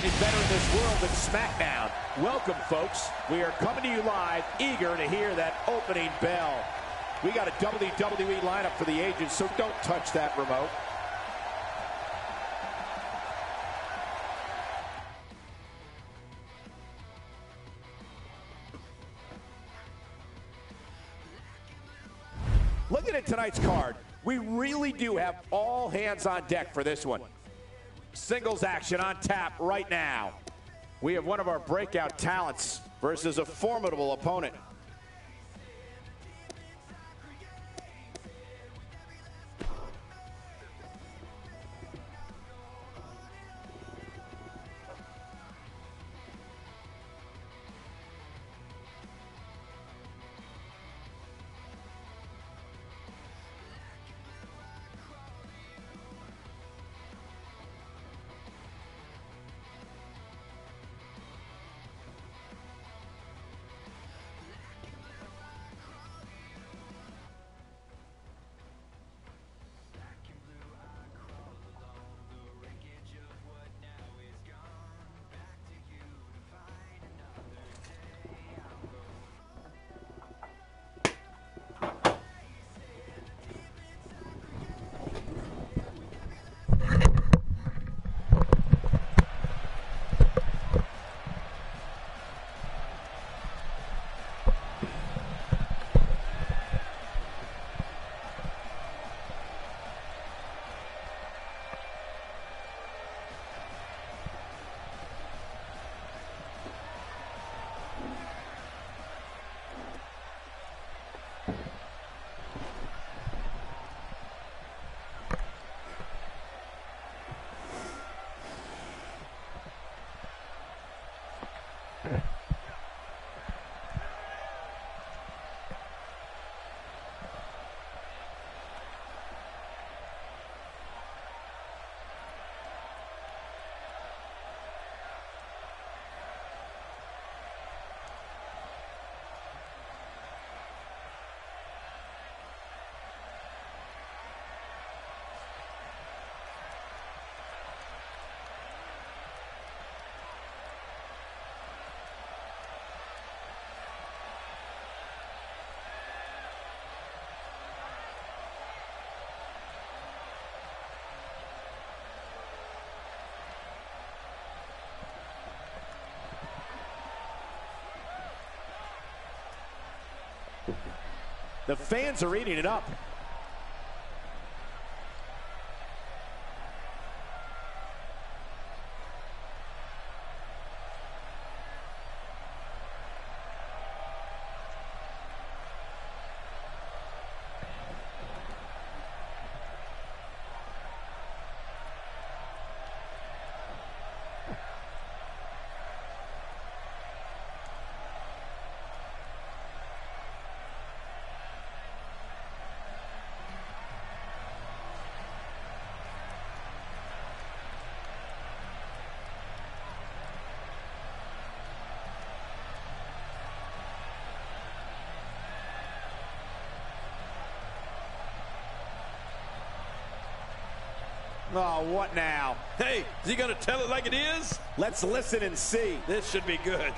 is better in this world than SmackDown. Welcome, folks. We are coming to you live, eager to hear that opening bell. We got a WWE lineup for the ages, so don't touch that remote. Looking at tonight's card, we really do have all hands on deck for this one. Singles action on tap right now. We have one of our breakout talents versus a formidable opponent. The fans are eating it up. Oh, what now? Hey, is he going to tell it like it is? Let's listen and see. This should be good.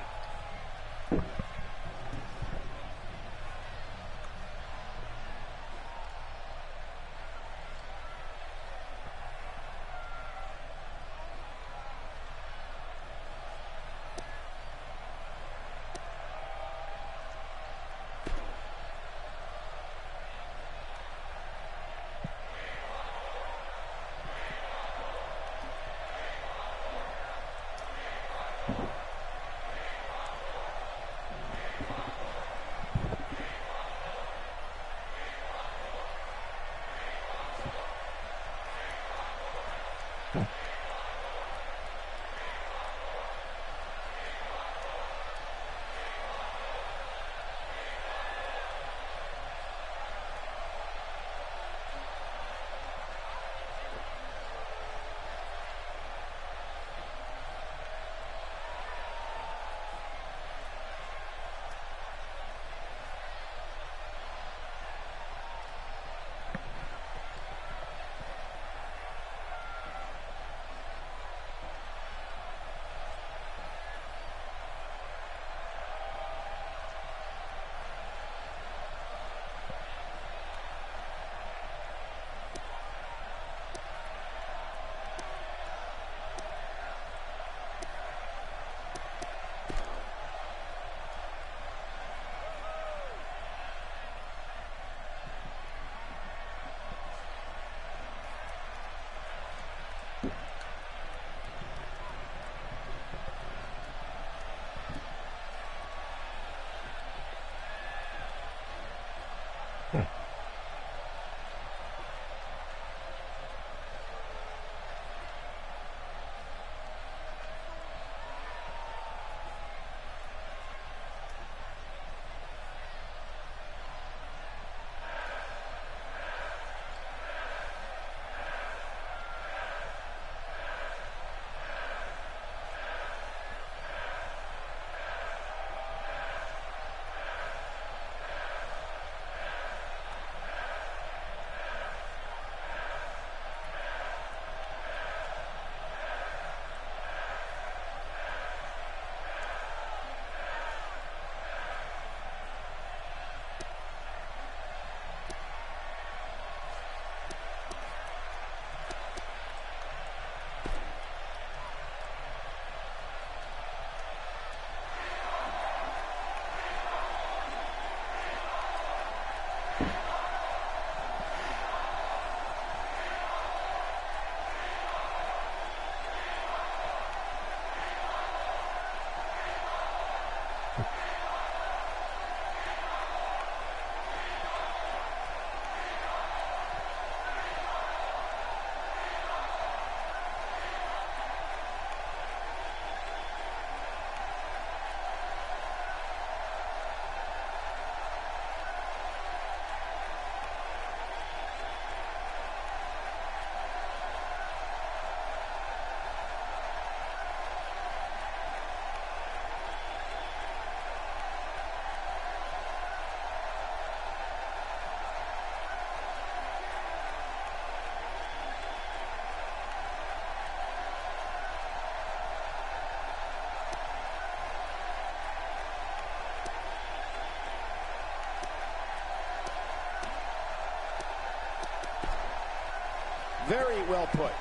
Very well put.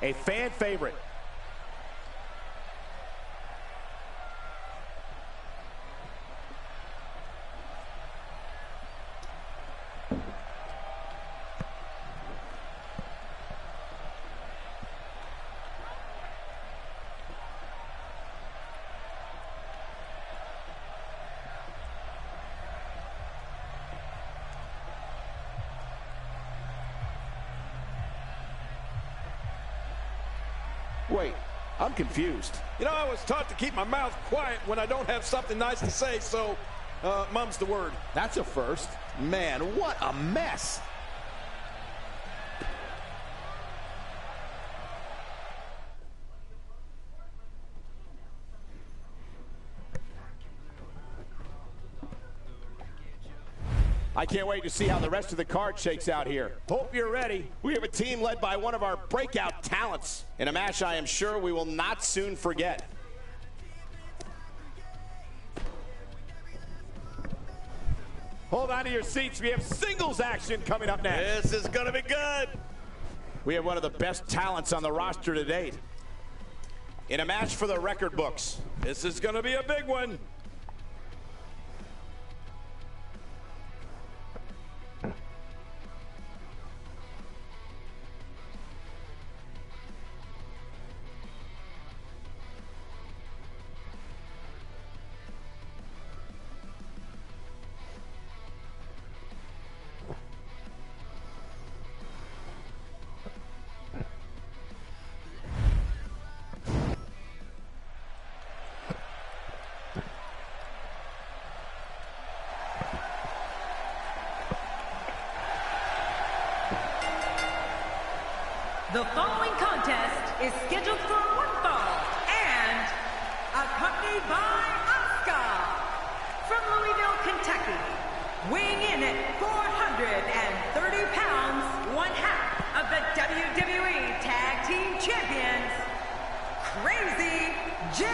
A fan favorite. Wait, I'm confused. You know, I was taught to keep my mouth quiet when I don't have something nice to say, so mum's the word. That's a first. Man, what a mess. I can't wait to see how the rest of the card shakes out here. Hope you're ready. We have a team led by one of our breakout talents in a match I am sure we will not soon forget. Hold on to your seats. We have singles action coming up next. This is going to be good. We have one of the best talents on the roster to date in a match for the record books. This is going to be a big one. The following contest is scheduled for one fall and accompanied by Asuka from Louisville, Kentucky, weighing in at 430 pounds, one half of the WWE Tag Team Champions, Crazy J.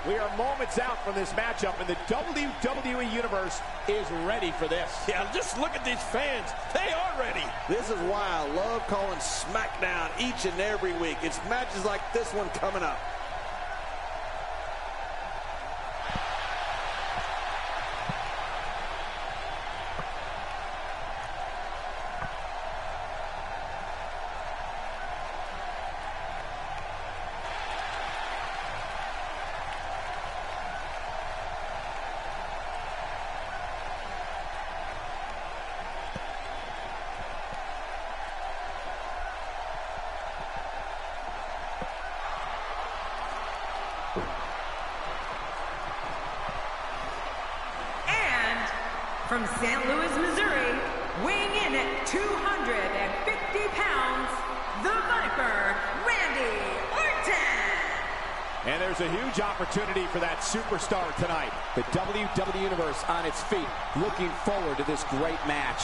We are moments out from this matchup, and the WWE Universe is ready for this. Yeah, just look at these fans. They are ready. This is why I love calling SmackDown each and every week. It's matches like this one coming up. From St. Louis, Missouri, weighing in at 250 pounds, the Viper, Randy Orton. And there's a huge opportunity for that superstar tonight. The WWE Universe on its feet, looking forward to this great match.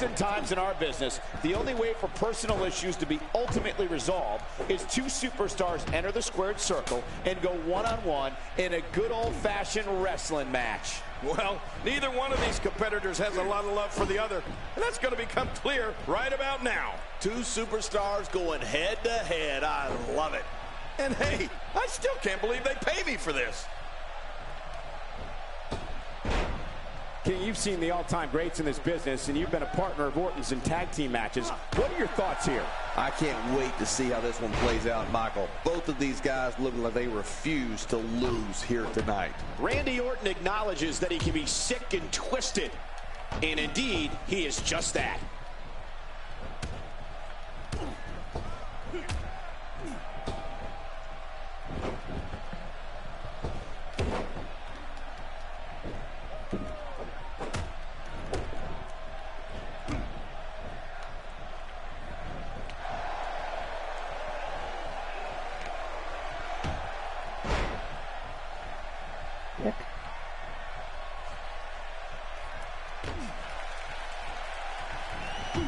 Oftentimes in our business, the only way for personal issues to be ultimately resolved is two superstars enter the squared circle and go one-on-one in a good old-fashioned wrestling match. Well, neither one of these competitors has a lot of love for the other, and that's going to become clear right about now. Two superstars going head-to-head. I love it. And hey, I still can't believe they pay me for this. King, you've seen the all-time greats in this business, and you've been a partner of Orton's in tag team matches. What are your thoughts here? I can't wait to see how this one plays out, Michael. Both of these guys look like they refuse to lose here tonight. Randy Orton acknowledges that he can be sick and twisted, and indeed, he is just that.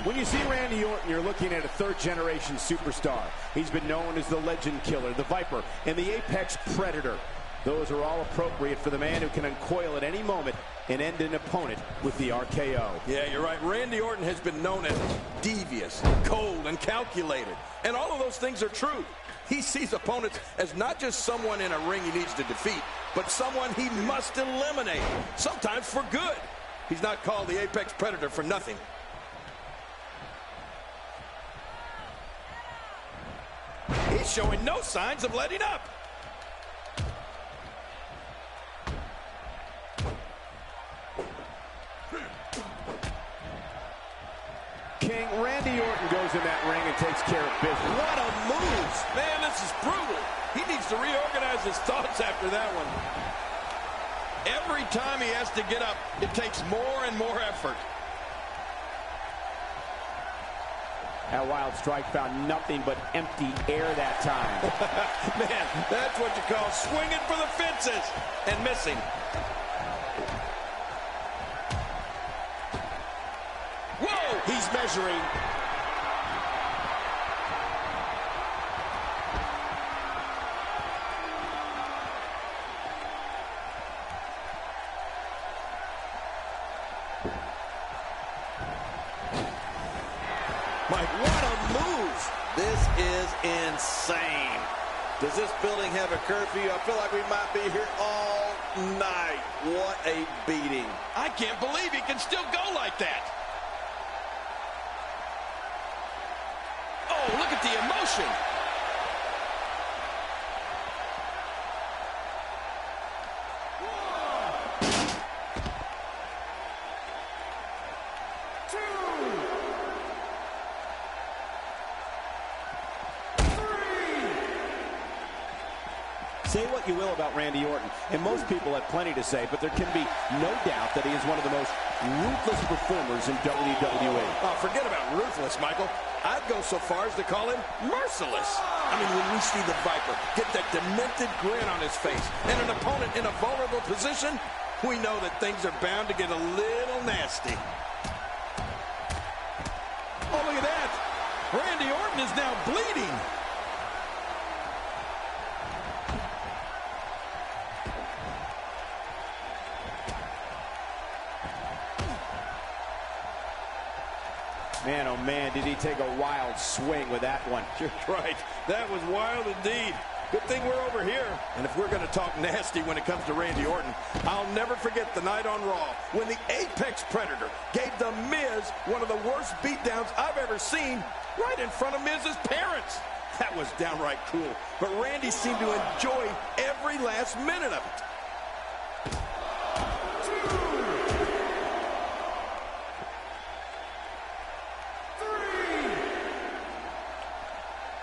When you see Randy Orton, you're looking at a third-generation superstar. He's been known as the Legend Killer, the Viper, and the Apex Predator. Those are all appropriate for the man who can uncoil at any moment and end an opponent with the RKO. Yeah, you're right. Randy Orton has been known as devious, cold, and calculated. And all of those things are true. He sees opponents as not just someone in a ring he needs to defeat, but someone he must eliminate, sometimes for good. He's not called the Apex Predator for nothing. He's showing no signs of letting up. King, Randy Orton goes in that ring and takes care of business. What a move! Man, this is brutal. He needs to reorganize his thoughts after that one. Every time he has to get up, it takes more and more effort. That wild strike found nothing but empty air that time. Man, that's what you call swinging for the fences and missing. Whoa! He's measuring. Mike, what a move! This is insane. Does this building have a curfew? I feel like we might be here all night. What a beating. I can't believe he can still go like that. Oh, look at the emotion. Say what you will about Randy Orton, and most people have plenty to say, but there can be no doubt that he is one of the most ruthless performers in WWE. Oh, forget about ruthless, Michael. I'd go so far as to call him merciless. I mean, when we see the Viper get that demented grin on his face and an opponent in a vulnerable position, we know that things are bound to get a little nasty. Oh, look at that. Randy Orton is now bleeding. Man, oh man, did he take a wild swing with that one. You're right. That was wild indeed. Good thing we're over here. And if we're going to talk nasty when it comes to Randy Orton, I'll never forget the night on Raw when the Apex Predator gave The Miz one of the worst beatdowns I've ever seen right in front of Miz's parents. That was downright cool. But Randy seemed to enjoy every last minute of it.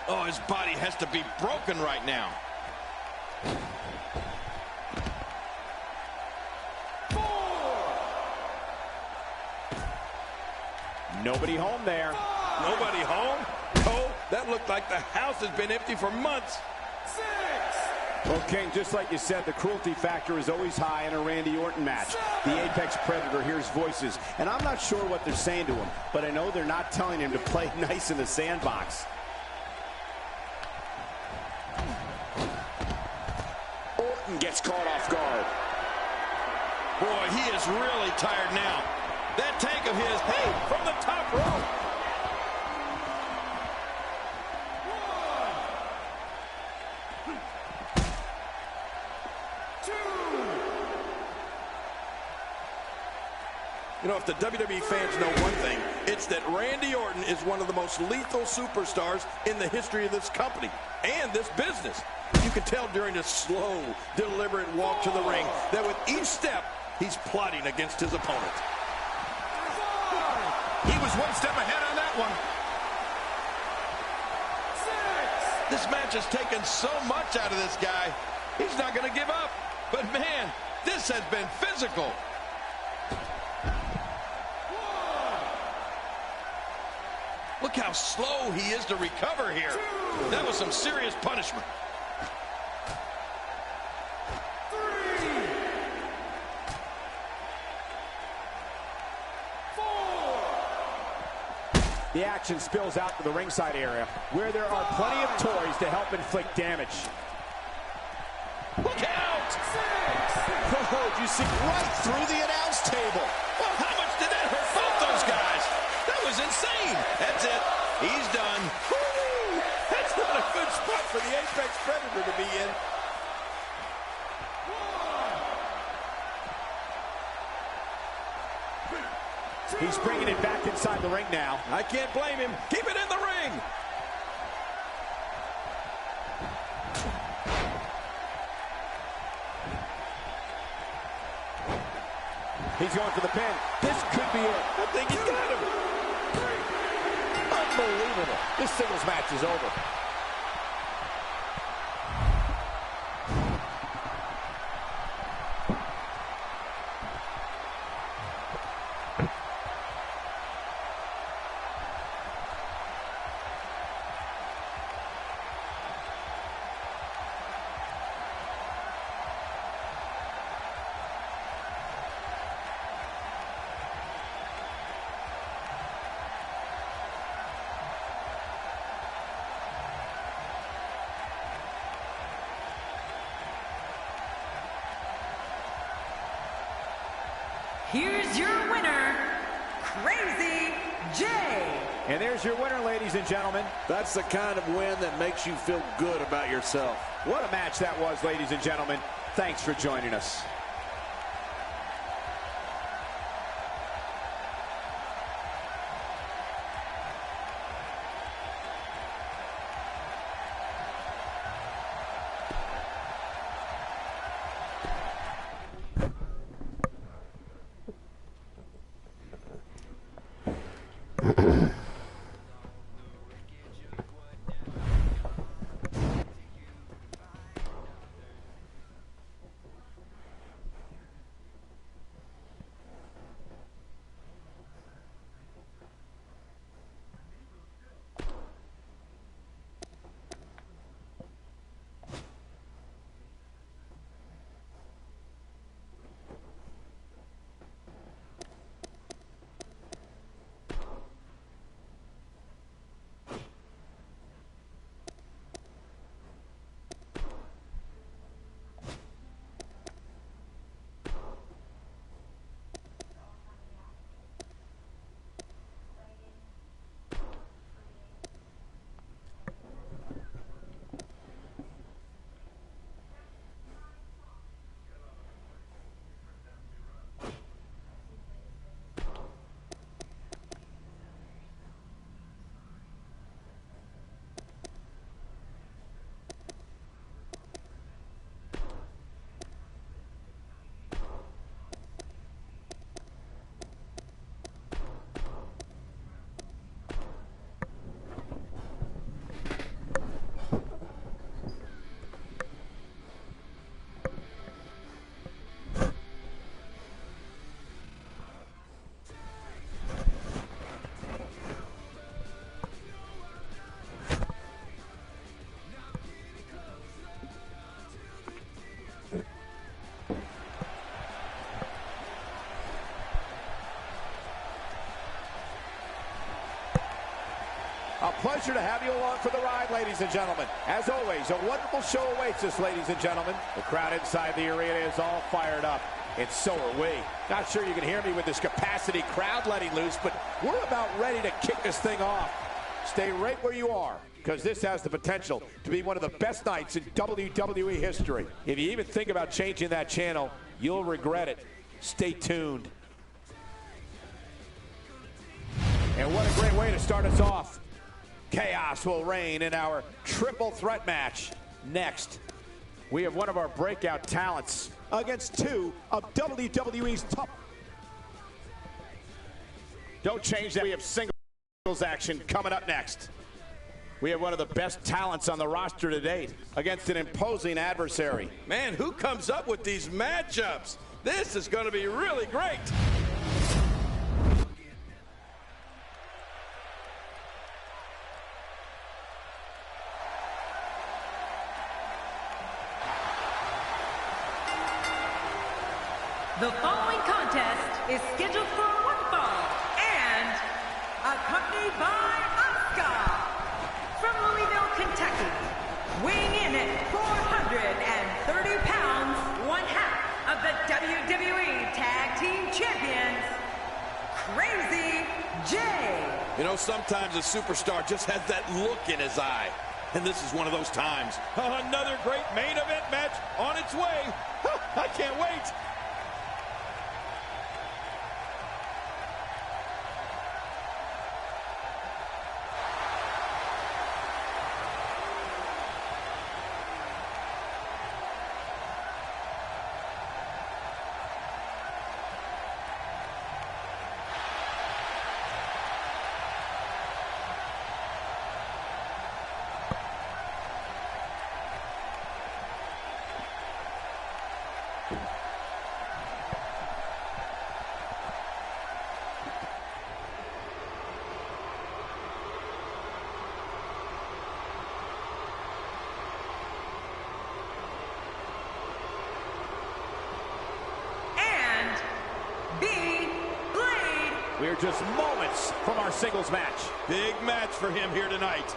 Oh, his body has to be broken right now. Nobody home there. Nobody home? Oh, that looked like the house has been empty for months. 6, Well, King, just like you said, the cruelty factor is always high in a Randy Orton match. The Apex Predator hears voices, and I'm not sure what they're saying to him, but I know they're not telling him to play nice in the sandbox. Orton gets caught off guard. Boy, he is really tired now. That tank of his, hey, from the top rope. You know, if the WWE fans know one thing, it's that Randy Orton is one of the most lethal superstars in the history of this company and this business. You can tell during his slow, deliberate walk to the ring that with each step, he's plotting against his opponent. He was one step ahead on that one. This match has taken so much out of this guy. He's not going to give up. But man, this has been physical. Look how slow he is to recover here. That was some serious punishment. The action spills out to the ringside area, where there are plenty of toys to help inflict damage. Look out! Oh, did you see right through the announce table? Well, how much did that hurt both those guys? That was insane. That's it. He's done. Woo! That's not a good spot for the Apex Predator to be in. He's bringing it back inside the ring now. I can't blame him. Keep it in the ring. He's going for the pin. This could be it. I think he's got him. Unbelievable. This singles match is over. Here's your winner, Crazy J. And there's your winner, ladies and gentlemen. That's the kind of win that makes you feel good about yourself. What a match that was, ladies and gentlemen. Thanks for joining us. A pleasure to have you along for the ride, ladies and gentlemen. As always, a wonderful show awaits us, ladies and gentlemen. The crowd inside the arena is all fired up, and so are we. Not sure you can hear me with this capacity crowd letting loose, but we're about ready to kick this thing off. Stay right where you are, because this has the potential to be one of the best nights in WWE history. If you even think about changing that channel, you'll regret it. Stay tuned. And what a great way to start us off. Chaos will reign in our triple threat match. Next, we have one of our breakout talents against two of WWE's top. Don't change that. We have singles action coming up next. We have one of the best talents on the roster to date against an imposing adversary. Man, who comes up with these matchups? This is going to be really great. The following contest is scheduled for one fall and accompanied by Asuka from Louisville, Kentucky, weighing in at 430 pounds, one half of the WWE Tag Team Champions, Crazy J. You know, sometimes a superstar just has that look in his eye, and this is one of those times. Another great main event match on its way. I can't wait. We're just moments from our singles match. Big match for him here tonight.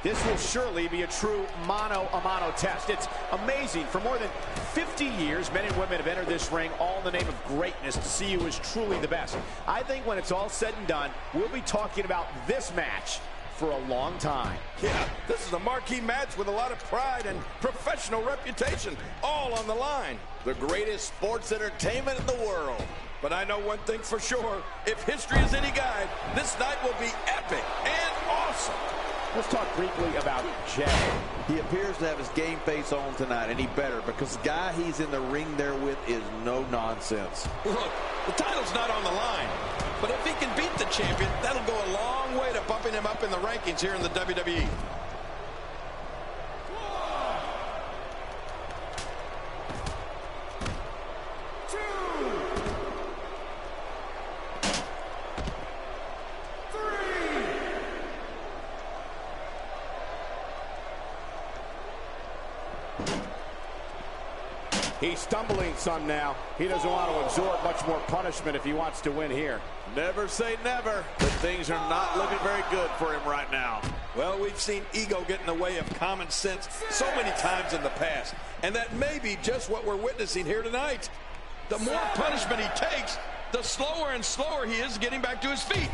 This will surely be a true mano-a-mano test. It's amazing. For more than 50 years, men and women have entered this ring all in the name of greatness to see who is truly the best. I think when it's all said and done, we'll be talking about this match for a long time. Yeah, this is a marquee match with a lot of pride and professional reputation, all on the line. The greatest sports entertainment in the world. But I know one thing for sure. If history is any guide, this night will be epic and awesome. Let's talk briefly about Jay. He appears to have his game face on tonight, and he better, because the guy he's in the ring there with is no nonsense. Look, the title's not on the line, but if he can beat the champion, that'll go a long way to bumping him up in the rankings here in the WWE. He's stumbling some now. He doesn't want to absorb much more punishment if he wants to win here. Never say never, but things are not looking very good for him right now. Well, we've seen ego get in the way of common sense so many times in the past, and that may be just what we're witnessing here tonight. The more punishment he takes, the slower and slower he is getting back to his feet.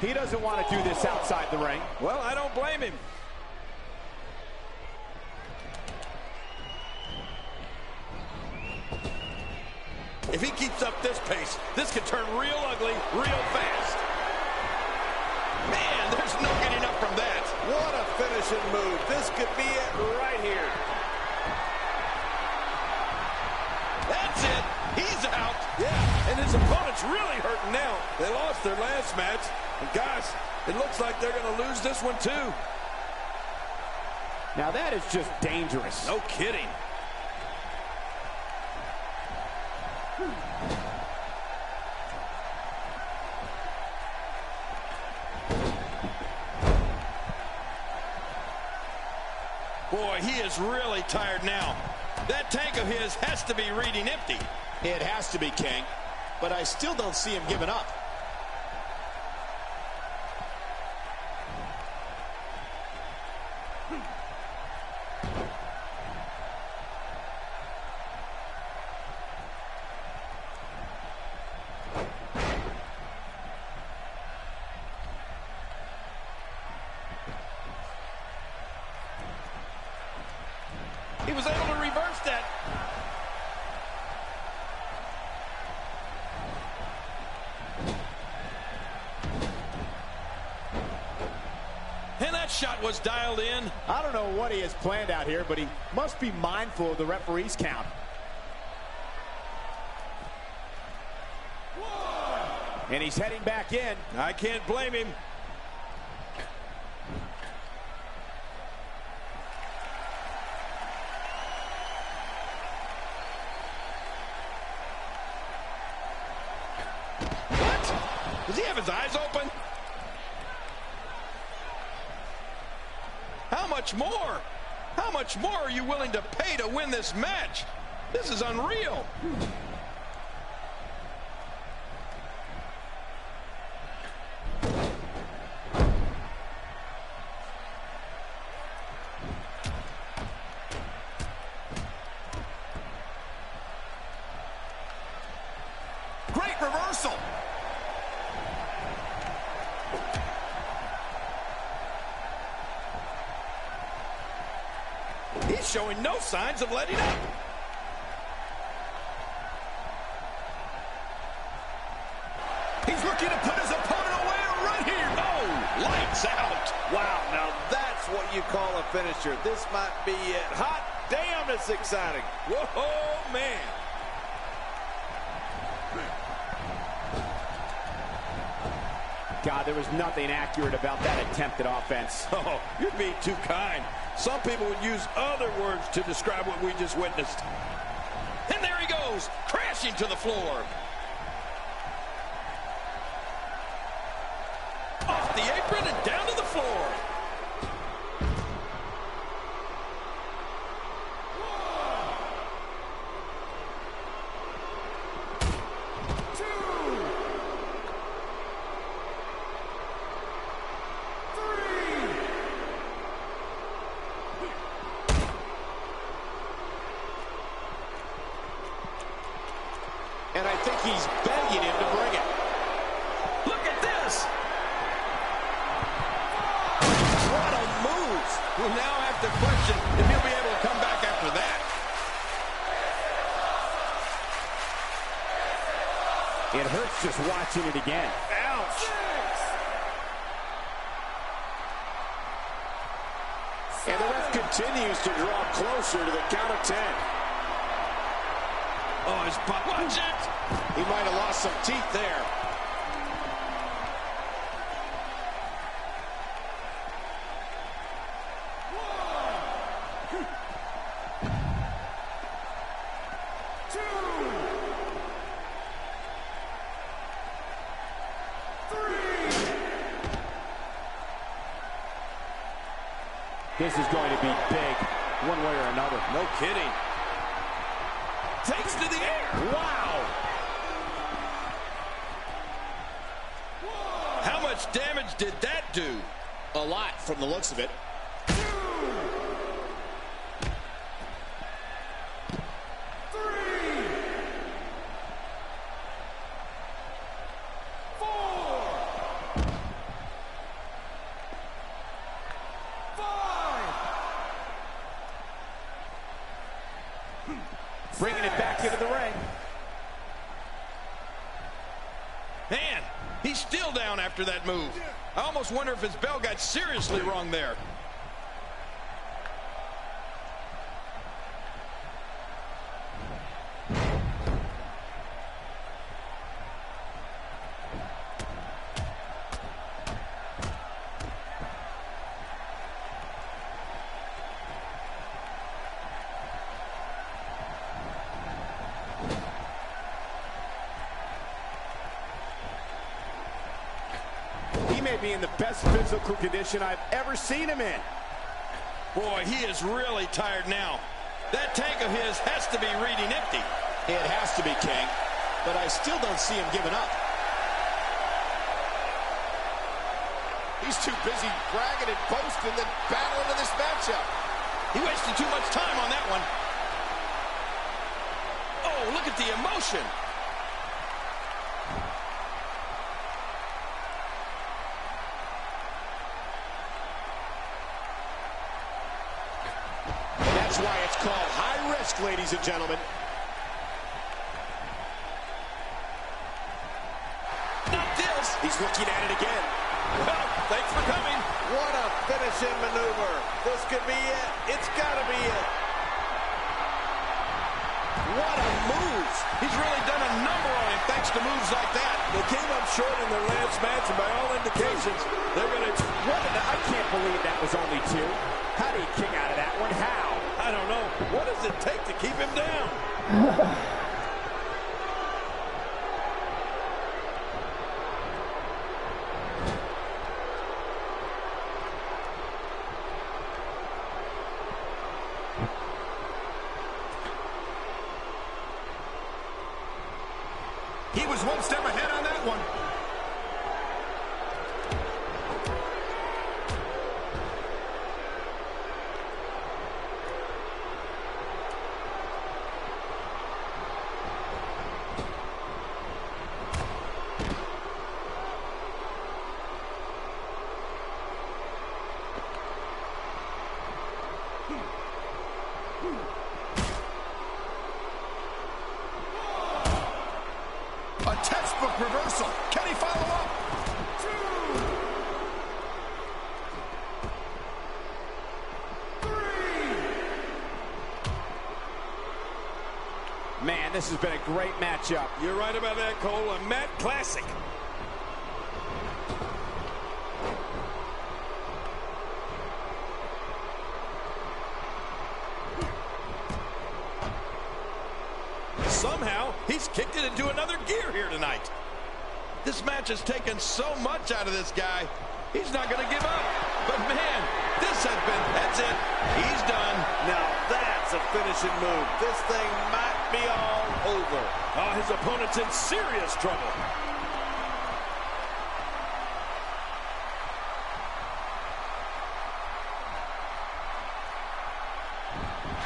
He doesn't want to do this outside the ring. Well, I don't blame him. If he keeps up this pace, this could turn real ugly real fast. Man, there's no getting up from that. What a finishing move. This could be it right here. That's it. He's out. Yeah, and his opponent's really hurting now. They lost their last match. And guys, it looks like they're going to lose this one too. Now that is just dangerous. No kidding. Boy, he is really tired now. That tank of his has to be reading empty. It has to be, King, but I still don't see him giving up. He was able to reverse that. And that shot was dialed in. I don't know what he has planned out here, but he must be mindful of the referee's count. And he's heading back in. I can't blame him. What? Does he have his eyes open? How much more? How much more are you willing to pay to win this match? This is unreal. Great reversal. He's showing no signs of letting up. He's looking to put his opponent away right here. Oh, lights out. Wow, now that's what you call a finisher. This might be it. Hot damn, it's exciting. Whoa, man. God, there was nothing accurate about that attempted offense. Oh, you're being too kind. Some people would use other words to describe what we just witnessed. And there he goes, crashing to the floor. Off the apron and down to the floor. And I think he's begging him to bring it. Look at this. What a move. We'll now have to question if he'll be able to come back after that. It hurts just watching it again. Ouch. And the ref continues to draw closer to the count of 10. Oh, his butt. Watch it. He might have lost some teeth there. This is going to be big, one way or another. No kidding. Takes to the air. Wow! How much damage did that do? A lot from the looks of it. 2, 3, 4, 5. Bringing it back into the ring. Man, he's still down after that move. I almost wonder if his bell got seriously wrong there. He may be in the best physical condition I've ever seen him in. Boy, he is really tired now. That tank of his has to be reading empty. It has to be, King, but I still don't see him giving up. He's too busy bragging and boasting than battling in this matchup. He wasted too much time on that one. Oh, look at the emotion. That's why it's called high risk, ladies and gentlemen. Not this. He's looking at it again. Well, thanks for coming. What a finishing maneuver. This could be it. It's got to be it. What a move. He's really done a number on him thanks to moves like that. They came up short in their last match, and by all indications, they're going to... I can't believe that was only 2. How did he kick out of that one? How? I don't know. What does it take to keep him down? He was one step ahead on that one. A textbook reversal. Can he follow up? 2, 3. Man, this has been a great matchup. You're right about that, Cole. A Matt classic. Somehow, he's kicked it into another gear here tonight. This match has taken so much out of this guy. He's not going to give up. But man, that's it. He's done. Now that's a finishing move. This thing might be all over. Oh, his opponent's in serious trouble.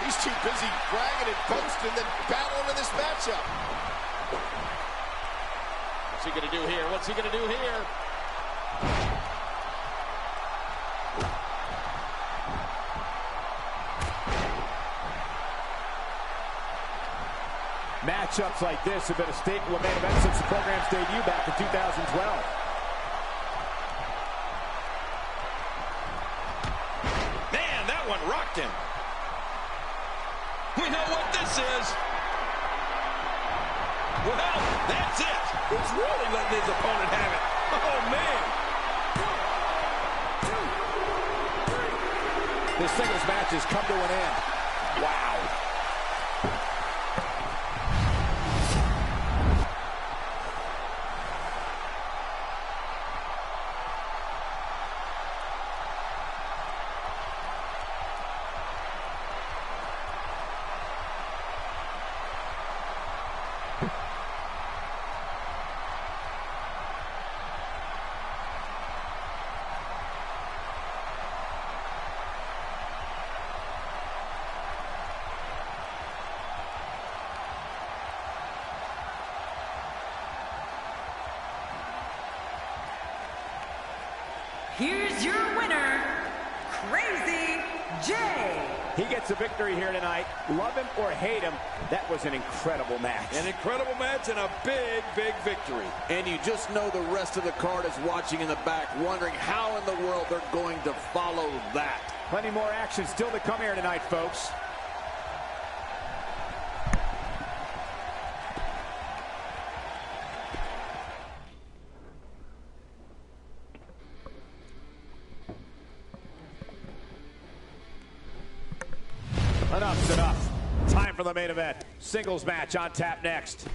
He's too busy bragging and boasting than battling in this matchup. What's he going to do here? What's he going to do here? Matchups like this have been a staple of main events since the program's debut back in 2012. Man, that one rocked him. We know what this is. Well, that's it. He's really letting his opponent have it. Oh, man. 1, 2, 3. This singles match has come to an end. Wow. Here's your winner, Crazy J. He gets a victory here tonight. Love him or hate him, that was an incredible match. An incredible match and a big, big victory. And you just know the rest of the card is watching in the back, wondering how in the world they're going to follow that. Plenty more action still to come here tonight, folks. Enough's enough. Time for the main event. Singles match on tap next.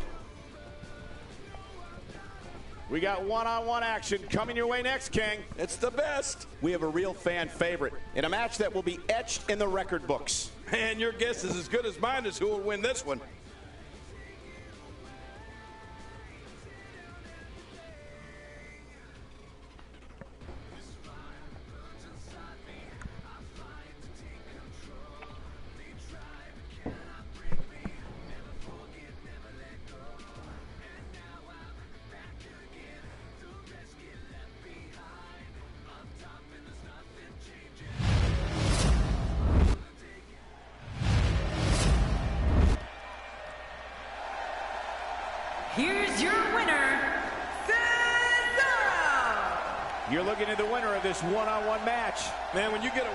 We got one-on-one action coming your way next, King. It's the best. We have a real fan favorite in a match that will be etched in the record books. And your guess is as good as mine as who will win this one. Here's your winner, Cesaro. You're looking at the winner of this one-on-one match. Man, when you get a...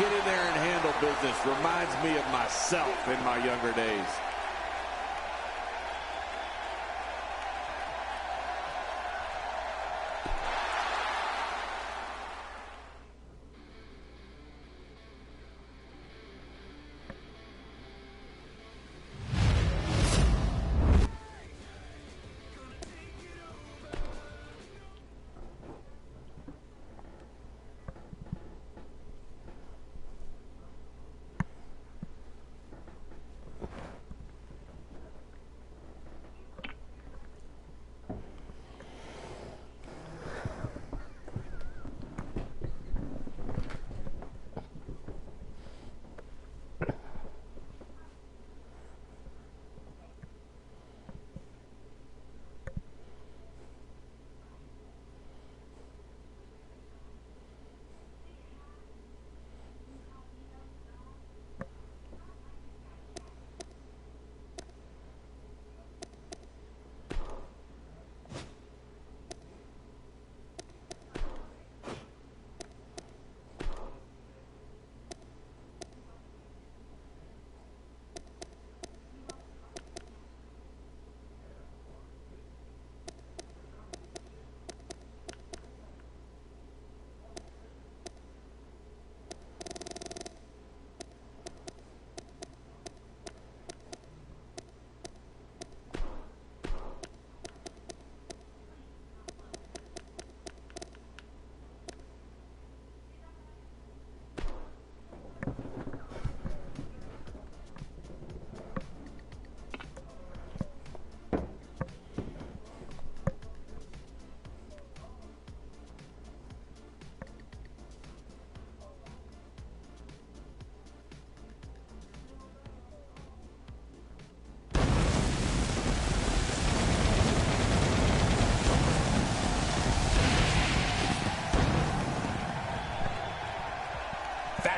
Get in there and handle business. Reminds me of myself in my younger days.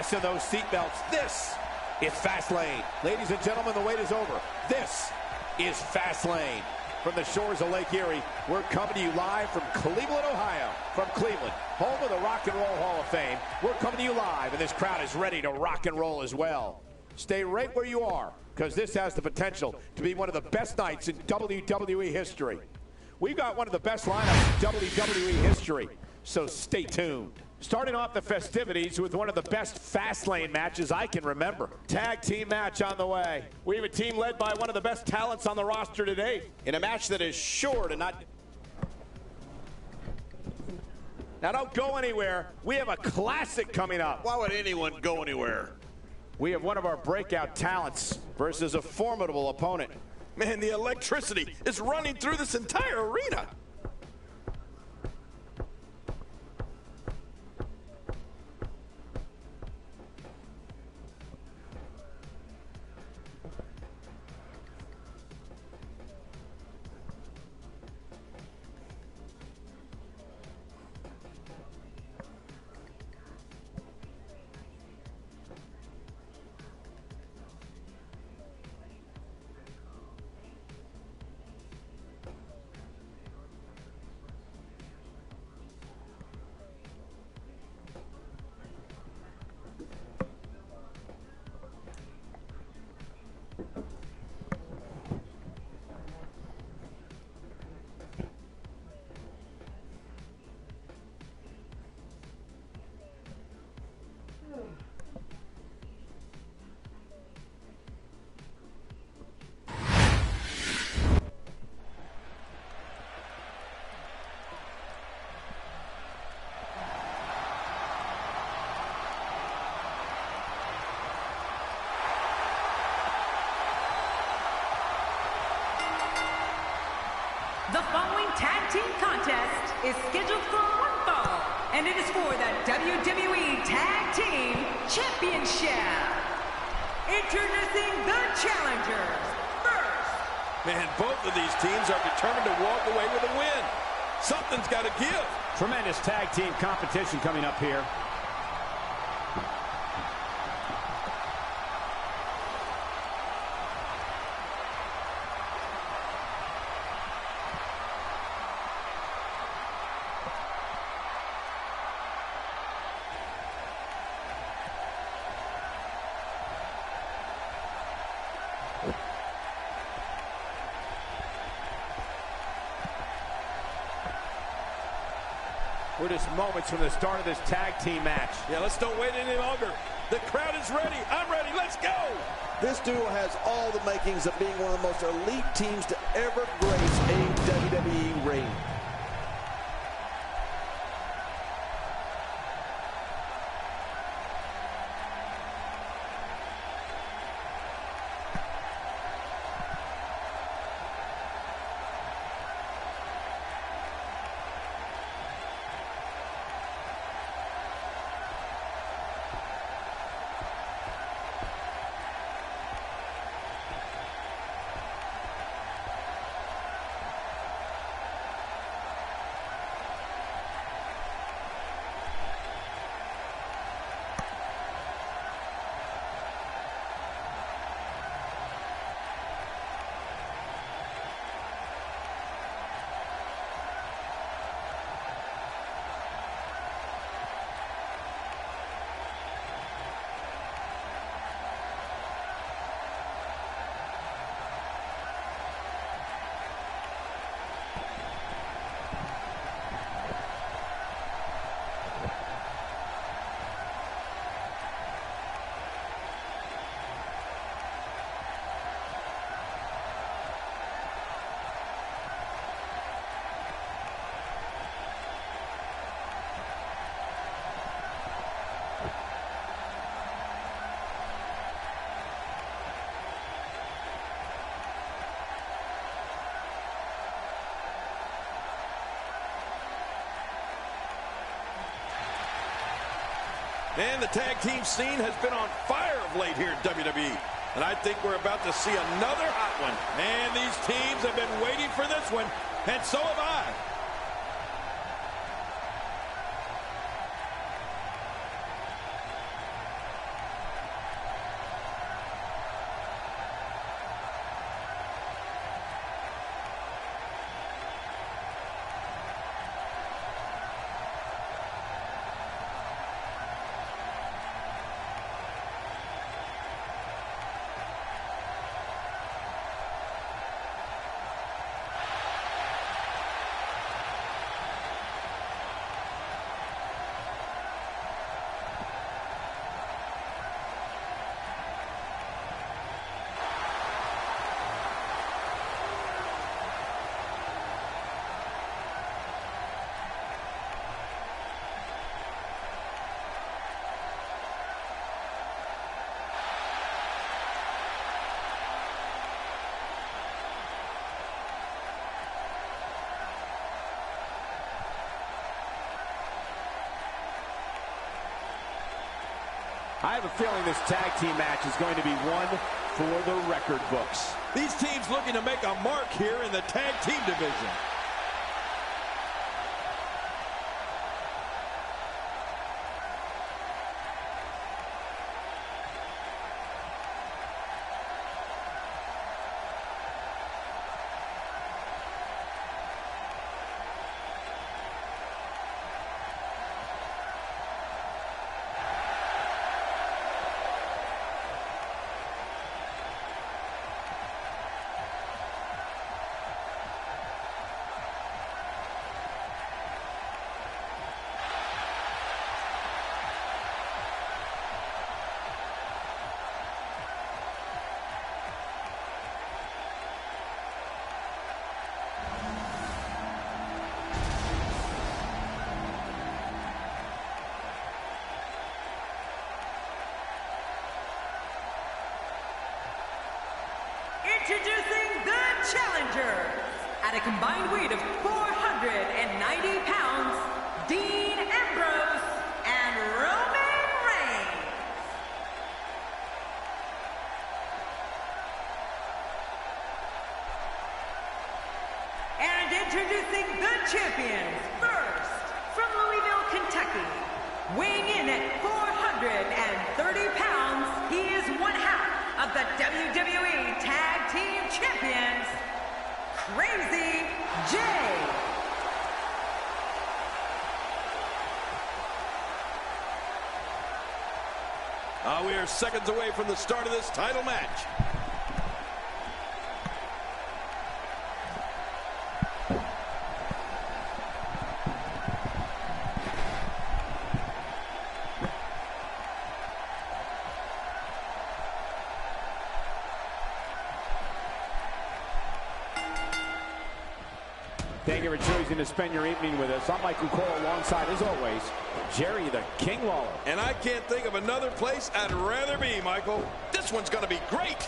Fasten those seatbelts. This is Fastlane. Ladies and gentlemen, the wait is over. This is Fastlane. From the shores of Lake Erie, we're coming to you live from Cleveland, Ohio. From Cleveland, home of the Rock and Roll Hall of Fame, we're coming to you live, and this crowd is ready to rock and roll as well. Stay right where you are, because this has the potential to be one of the best nights in WWE history. We've got one of the best lineups in WWE history, so stay tuned. Starting off the festivities with one of the best Fastlane matches I can remember. Tag team match on the way. We have a team led by one of the best talents on the roster today in a match that is sure to not... Now don't go anywhere. We have a classic coming up. Why would anyone go anywhere? We have one of our breakout talents versus a formidable opponent. Man, the electricity is running through this entire arena. The following tag team contest is scheduled for one fall, and it is for the WWE Tag Team Championship. Introducing the challengers. First. Man, both of these teams are determined to walk away with a win. Something's got to give. Tremendous tag team competition coming up here. We're just moments from the start of this tag team match. Yeah, let's don't wait any longer. The crowd is ready. I'm ready. Let's go. This duo has all the makings of being one of the most elite teams to ever grace a WWE ring. And the tag team scene has been on fire of late here in WWE. And I think we're about to see another hot one. And these teams have been waiting for this one, and so have I. I have a feeling this tag team match is going to be one for the record books. These teams looking to make a mark here in the tag team division. Introducing the challengers. at a combined weight of 490 pounds, Dean Ambrose and Roman Reigns. And introducing the champions, first, from Louisville, Kentucky, weighing in at 430 pounds, he is one half of the WWE Tag Team Champions, Crazy J. We are seconds away from the start of this title match. Thank you for choosing to spend your evening with us. I'm Michael Cole alongside, as always, Jerry the King Lawler. And I can't think of another place I'd rather be, Michael. This one's going to be great.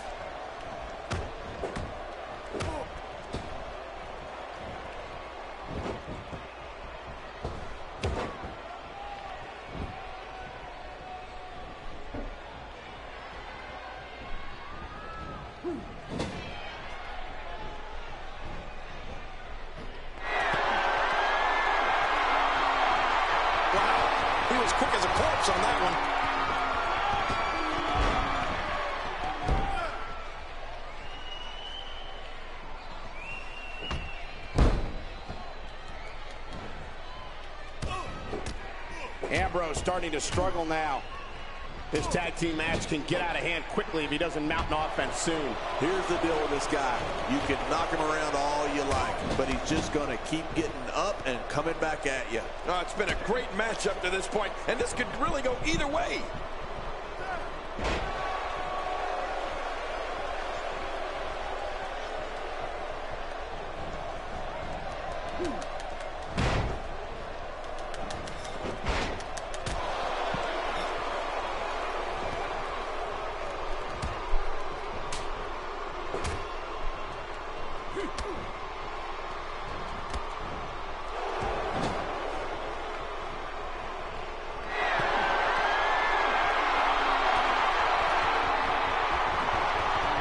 He was quick as a corpse on that one. Ambrose starting to struggle now. This tag team match can get out of hand quickly if he doesn't mount an offense soon. Here's the deal with this guy. You can knock him around all you like, but he's just going to keep getting up and coming back at you. Oh, it's been a great match up to this point, and this could really go either way.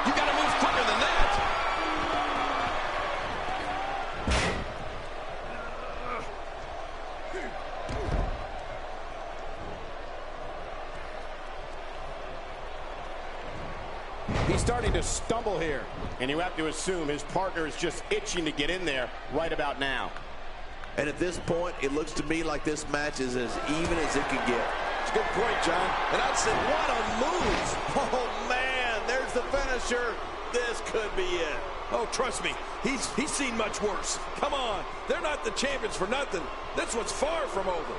You got to move quicker than that. He's starting to stumble here, and you have to assume his partner is just itching to get in there right about now. And at this point, it looks to me like this match is as even as it can get. It's a good point, John. And I'd say, What a move! Oh, man, there's the finisher. This could be it. oh, trust me, he's seen much worse. Come on, they're not the champions for nothing. This one's far from over.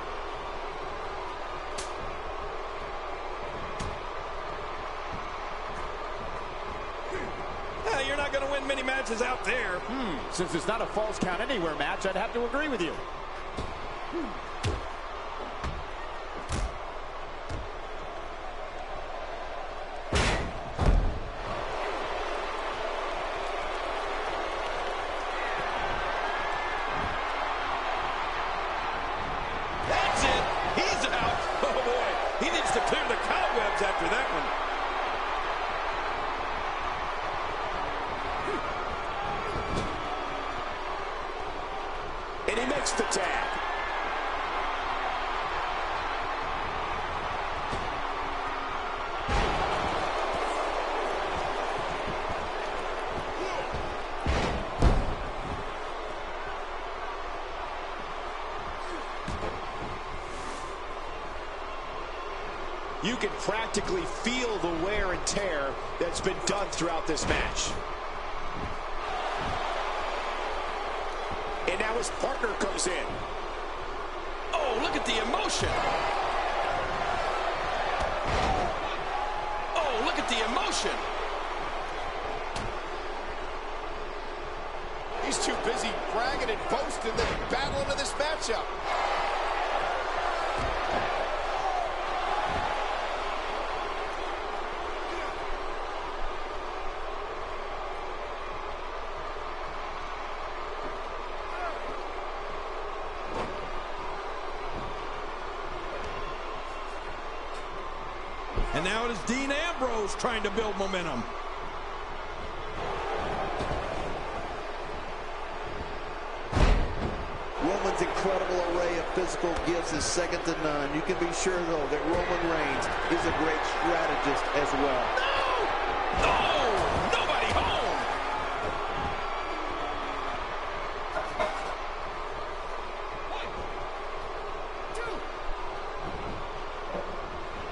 You're not going to win many matches out there. Since it's not a false count anywhere match, I'd have to agree with you. That's it. He's out. Oh, boy. He needs to clear the cobwebs after that one. And he makes the tag. You can practically feel the wear and tear that's been done throughout this match. And now his partner comes in. Oh, look at the emotion. Oh, look at the emotion. He's too busy bragging and boasting than battling in this matchup. And now it is Dean Ambrose trying to build momentum. Roman's incredible array of physical gifts is second to none. You can be sure, though, that Roman Reigns is a great strategist as well. No! No! Nobody home!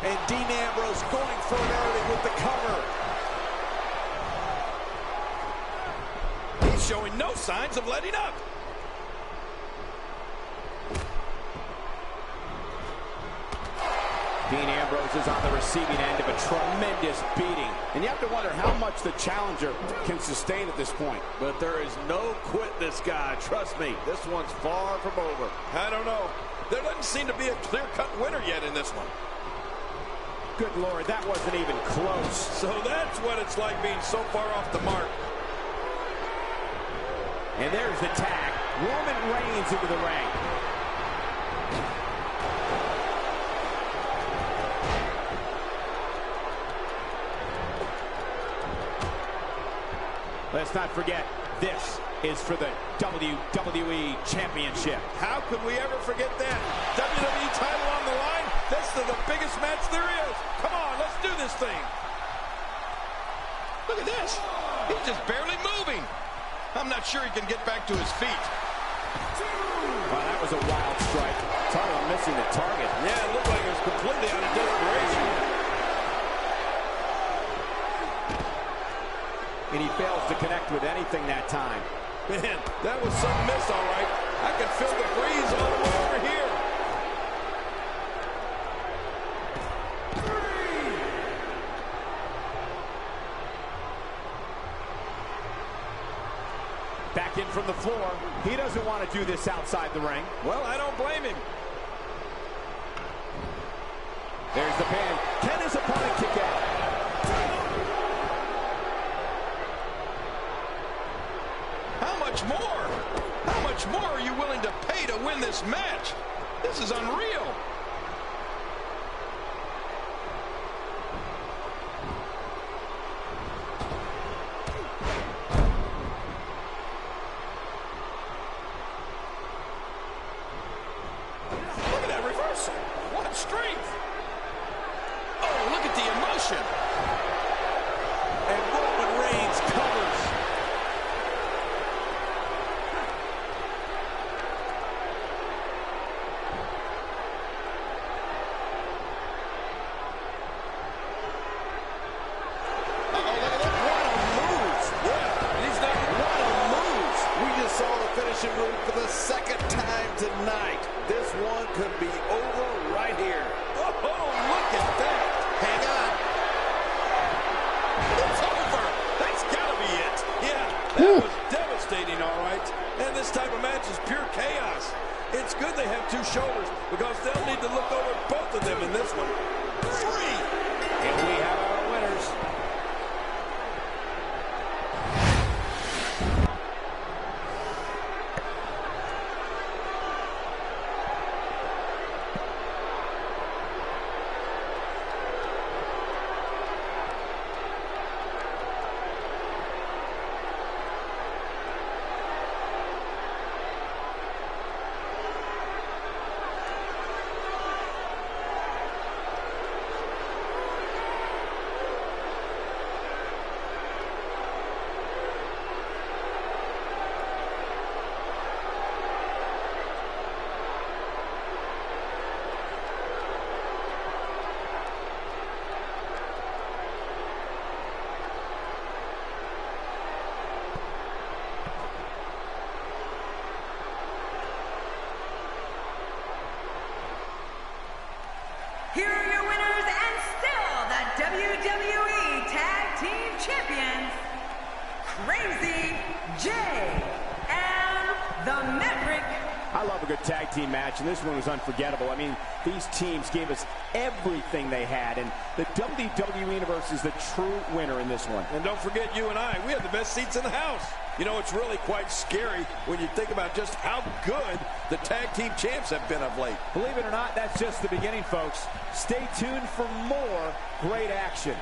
And Dean Ambrose going for an early with the cover. He's showing no signs of letting up. Dean Ambrose is on the receiving end of a tremendous beating. And you have to wonder how much the challenger can sustain at this point. But there is no quit this guy. Trust me, this one's far from over. I don't know. There doesn't seem to be a clear-cut winner yet in this one. Good Lord, that wasn't even close. So that's what it's like being so far off the mark. And there's the tag. Roman Reigns into the ring. Let's not forget, this is for the WWE Championship. How could we ever forget that? WWE title on the line? This is the biggest match there is. Come on, let's do this thing. Look at this. He's just barely moving. I'm not sure he can get back to his feet. Wow, that was a wild strike. Talk about missing the target. Yeah, it looked like it was completely out of desperation. And he fails to connect with anything that time. Man, that was some miss, all right. I can feel the breeze all the way over here. Back in from the floor. He doesn't want to do this outside the ring. Well, I don't blame him. There's the pin. Can his opponent kick out? How much more are you willing to pay to win this match? This is unreal. Look at that reversal. What strength. Oh, look at the emotion. And Roman Reigns covers. Move for the second time tonight. This one could be over right here. Oh, look at that. Hang on. It's over. That's got to be it. Yeah, that was devastating, all right. And this type of match is pure chaos. It's good they have two shoulders because they'll need to look over both of them in this one. 3. And we have our winners. Here are your winners and still the WWE Tag Team Champions, Crazy Jay and the Maverick. I love a good tag team match, and this one was unforgettable. I mean, these teams gave us everything they had, and the WWE Universe is the true winner in this one. And don't forget you and I. We had the best seats in the house. You know, it's really quite scary when you think about just how good the tag team champs have been of late. Believe it or not, that's just the beginning, folks. Stay tuned for more great action.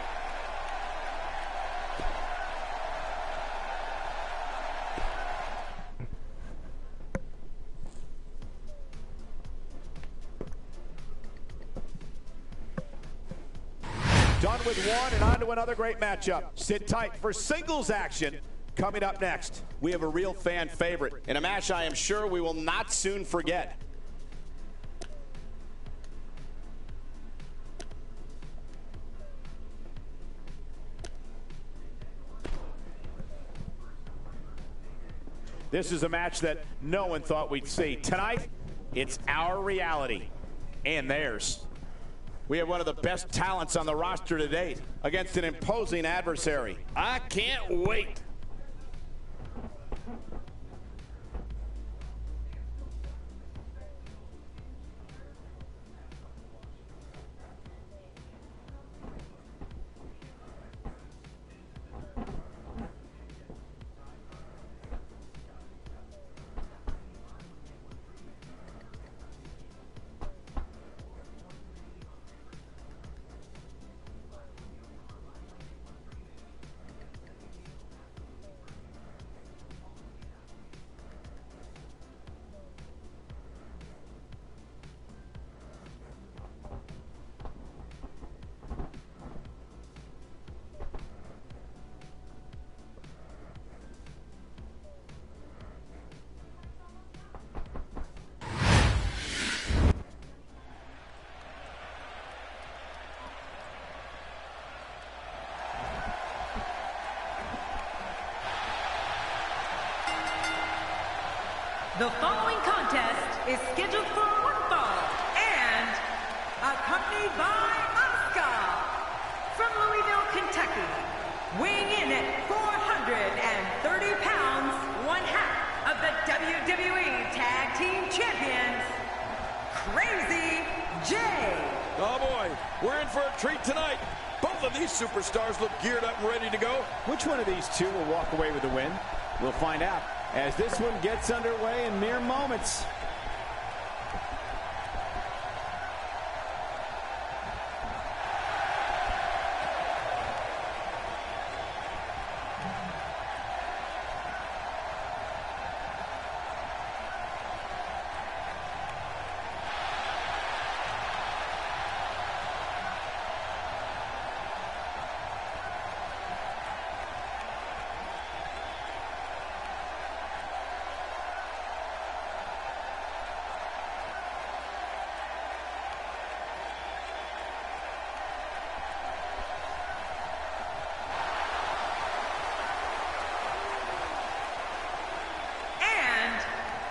Done with one and on to another great matchup. Sit tight for singles action coming up next. We have a real fan favorite in a match I am sure we will not soon forget. This is a match that no one thought we'd see. Tonight, it's our reality and theirs. We have one of the best talents on the roster to date against an imposing adversary. I can't wait. The following contest is scheduled for one fall and accompanied by Asuka from Louisville, Kentucky, weighing in at 430 pounds, one half of the WWE Tag Team Champions, Crazy J. Oh boy, we're in for a treat tonight. Both of these superstars look geared up and ready to go. Which one of these two will walk away with the win? We'll find out as this one gets underway in mere moments.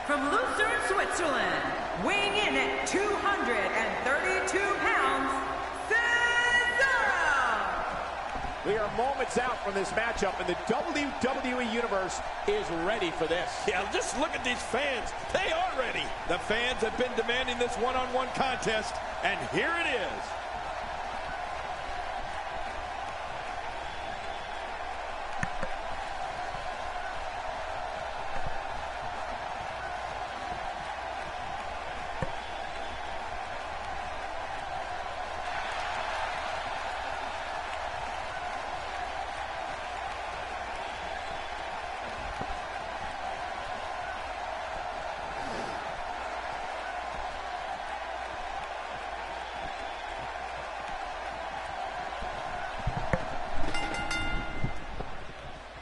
From Lucerne, Switzerland, weighing in at 232 pounds, Cesaro! We are moments out from this matchup, and the WWE Universe is ready for this. Yeah, just look at these fans. They are ready. The fans have been demanding this one-on-one contest, and here it is.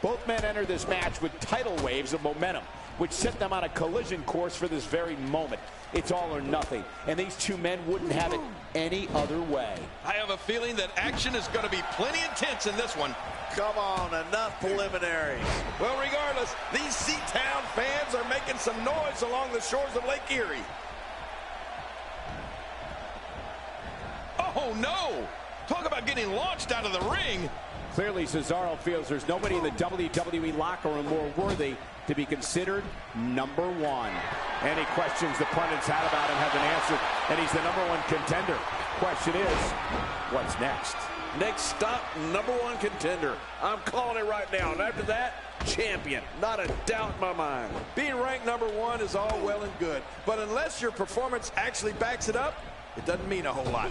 Both men enter this match with tidal waves of momentum, which set them on a collision course for this very moment. It's all or nothing, and these two men wouldn't have it any other way. I have a feeling that action is going to be plenty intense in this one. Come on, enough preliminaries. Well, regardless, these Sea-Town fans are making some noise along the shores of Lake Erie. Oh, no! Talk about getting launched out of the ring. Clearly, Cesaro feels there's nobody in the WWE locker room more worthy to be considered number one. Any questions the pundits had about him have been answered, and he's the #1 contender. Question is, what's next? Next stop, #1 contender. I'm calling it right now. And after that, champion. Not a doubt in my mind. Being ranked #1 is all well and good, but unless your performance actually backs it up, it doesn't mean a whole lot.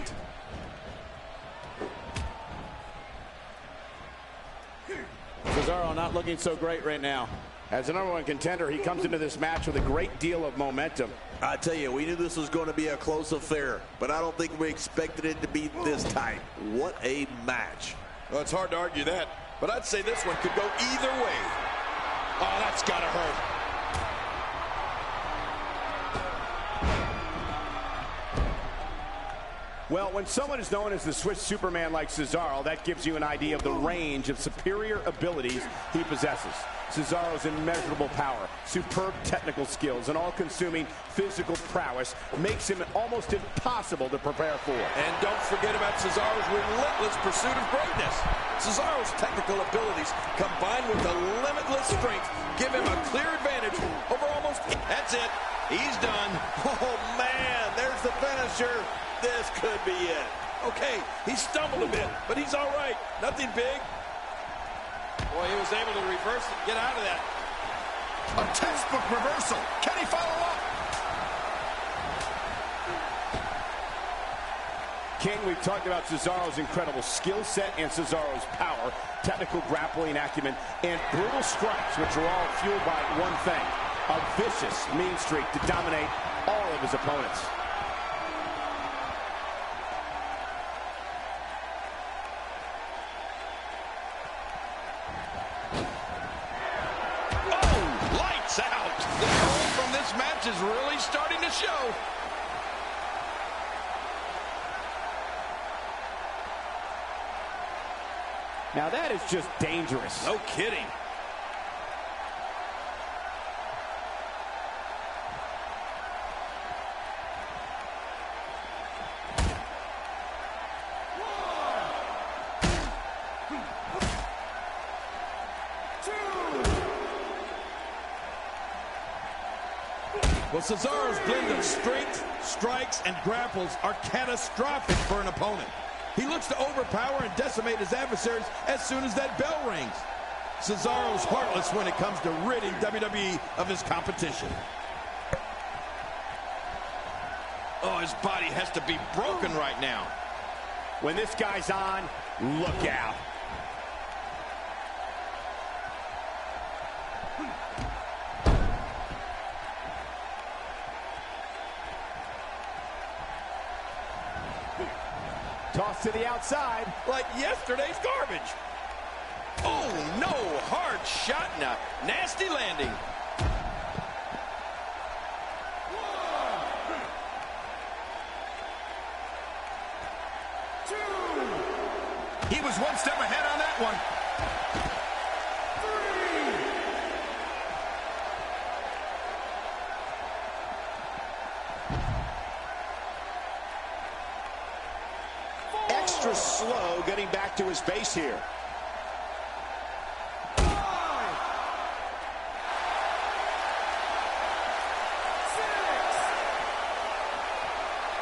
Cesaro not looking so great right now. As the #1 contender, he comes into this match with a great deal of momentum. I tell you, we knew this was going to be a close affair, but I don't think we expected it to be this tight. What a match. Well, it's hard to argue that, but I'd say this one could go either way. Oh, that's gotta hurt. Well, when someone is known as the Swiss Superman like Cesaro, that gives you an idea of the range of superior abilities he possesses. Cesaro's immeasurable power, superb technical skills, and all-consuming physical prowess makes him almost impossible to prepare for. And don't forget about Cesaro's relentless pursuit of greatness. Cesaro's technical abilities combined with the limitless strength give him a clear advantage over almost... That's it. He's done. Oh, man, there's the finisher. This could be it. Okay, he stumbled a bit, but he's all right. Nothing big. Boy, he was able to reverse it, get out of that. A textbook reversal. Can he follow up? King, we've talked about Cesaro's incredible skill set and Cesaro's power, technical grappling acumen, and brutal strikes, which are all fueled by one thing, a vicious mean streak to dominate all of his opponents. Is really starting to show. Now that is just dangerous. No kidding. Well, Cesaro's blend of strength, strikes, and grapples are catastrophic for an opponent. He looks to overpower and decimate his adversaries as soon as that bell rings. Cesaro's heartless when it comes to ridding WWE of his competition. Oh, his body has to be broken right now. When this guy's on, look out. Toss to the outside. Like yesterday's garbage. Oh, no. Hard shot and a nasty landing. He was one step ahead on that one. Extra slow getting back to his base here.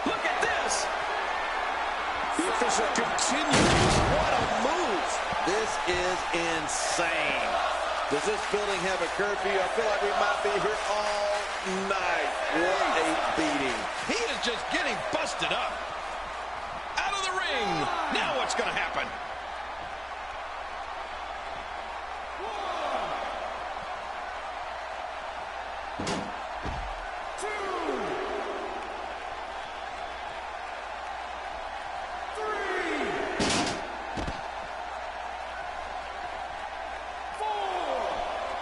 Look at this. The official continues. What a move. This is insane. Does this building have a curfew? I feel like we might be here all night. What a beating. He is just getting busted up. Out of the ring. Now what's going to happen?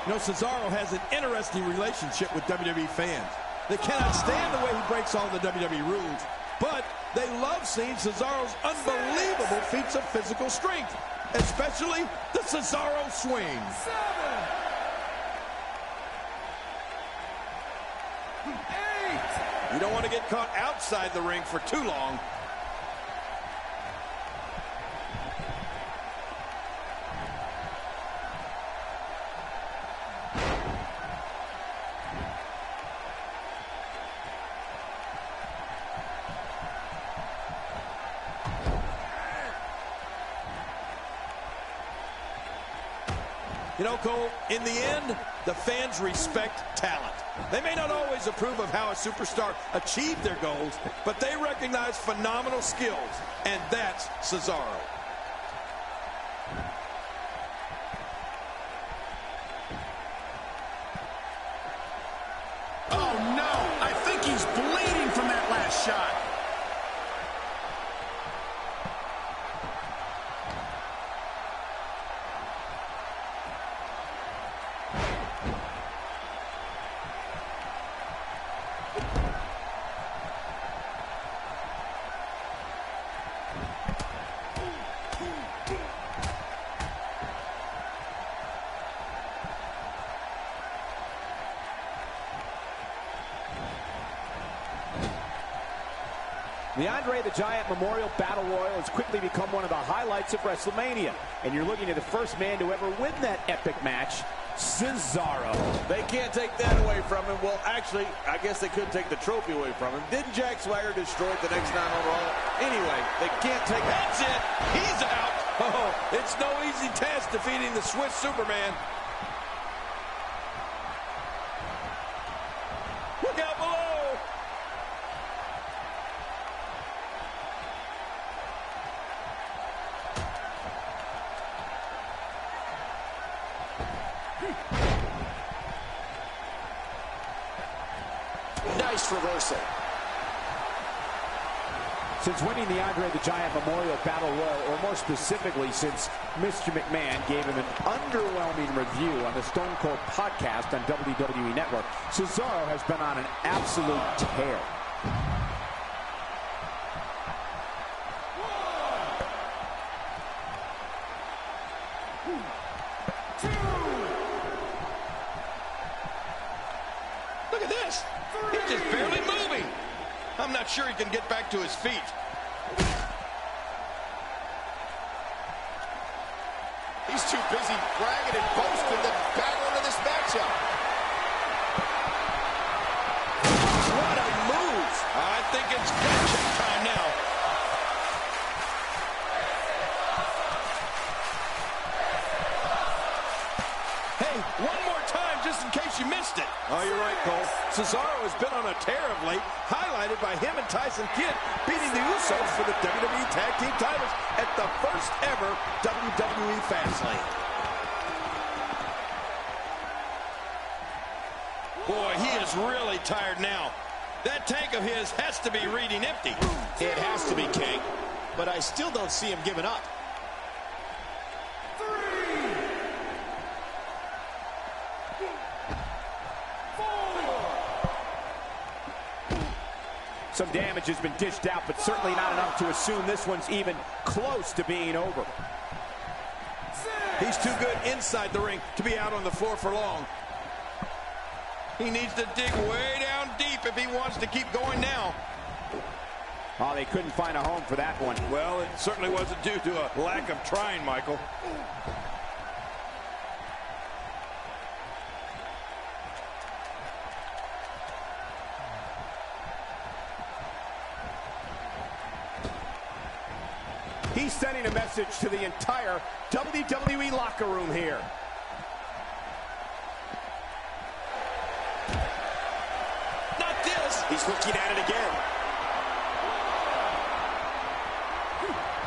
You know, Cesaro has an interesting relationship with WWE fans. They cannot stand the way he breaks all the WWE rules, but they love seeing Cesaro's unbelievable feats of physical strength, especially the Cesaro swing. 7, 8. You don't want to get caught outside the ring for too long. You know, Cole, in the end, the fans respect talent. They may not always approve of how a superstar achieved their goals, but they recognize phenomenal skills, and that's Cesaro. Oh, no! I think he's bleeding from that last shot. The Andre the Giant Memorial Battle Royal has quickly become one of the highlights of WrestleMania. And you're looking at the first man to ever win that epic match, Cesaro. They can't take that away from him. Well, actually, I guess they could take the trophy away from him. Didn't Jack Swagger destroy it the next night on Raw? Anyway, they can't take that. That's it. He's out. Oh, it's no easy task defeating the Swiss Superman. Look out below. Nice reversal. Since winning the Andre the Giant Memorial Battle Royal, or more specifically, since Mr. McMahon gave him an underwhelming review on the Stone Cold podcast on WWE Network, Cesaro has been on an absolute tear. Look at this. He's just barely moving. I'm not sure he can get back to his feet. He's too busy bragging and boasting to battle into this matchup. What a move. I think it's gut check time now. Hey, one more time just in case you missed it. Oh, you're right, Cole. Cesaro has been on a tear of late, highlighted by him and Tyson Kidd beating the Usos for the WWE Tag Team titles at the first ever WWE Fastlane. Boy, he is really tired now. That tank of his has to be reading empty. It has to be, King. But I still don't see him giving up. Some damage has been dished out, but certainly not enough to assume this one's even close to being over. He's too good inside the ring to be out on the floor for long. He needs to dig way down deep if he wants to keep going now. Oh, they couldn't find a home for that one. Well, it certainly wasn't due to a lack of trying, Michael. He's sending a message to the entire WWE locker room here. Not this. He's looking at it again.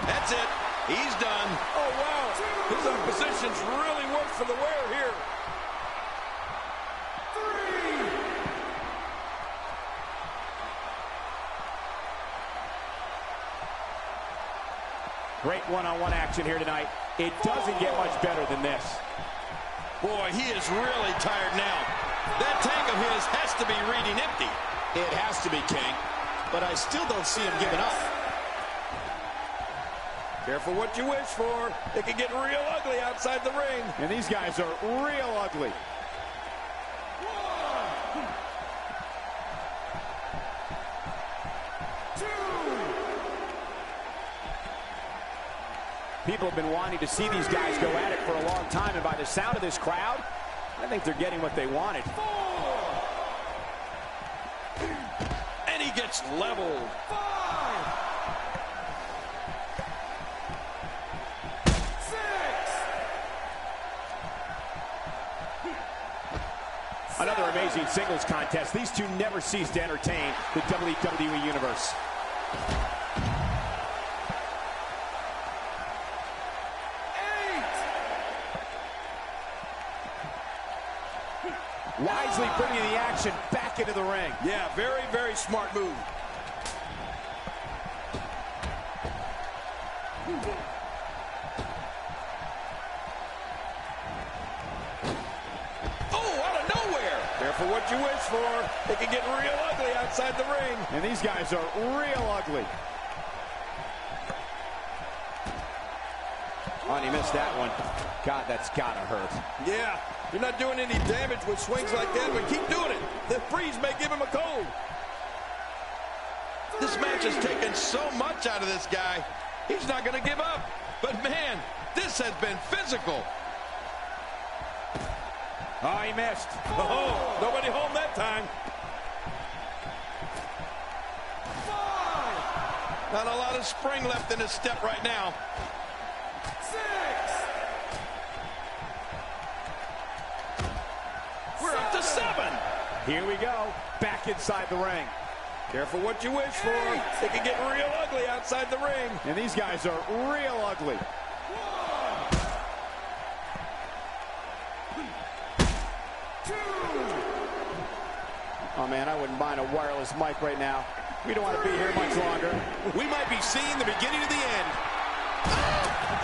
That's it. He's done. Oh, wow. His opposition's really worked for the wear here. Great one-on-one action here tonight. It doesn't get much better than this. Boy, he is really tired now. That tank of his has to be reading empty. It has to be, King. But I still don't see him giving up. Careful what you wish for. It can get real ugly outside the ring. And these guys are real ugly. People have been wanting to see these guys go at it for a long time, and by the sound of this crowd, I think they're getting what they wanted. And he gets leveled. 5, 6. Another amazing singles contest. These two never cease to entertain the WWE Universe. Wisely bringing the action back into the ring. Yeah, very, very smart move. Oh, out of nowhere. Careful what you wish for. It can get real ugly outside the ring. And these guys are real ugly. Oh, and he missed that one. God, that's gotta hurt. Yeah, you're not doing any damage with swings like that, but keep doing it. The freeze may give him a cold. This match has taken so much out of this guy. He's not going to give up. But, man, this has been physical. Oh, he missed. Oh, nobody home that time. Not a lot of spring left in his step right now. We're up to 7. Here we go. Back inside the ring. Careful what you wish for. It can get real ugly outside the ring. And these guys are real ugly. Oh, man, I wouldn't mind a wireless mic right now. We don't want to be here much longer. We might be seeing the beginning of the end.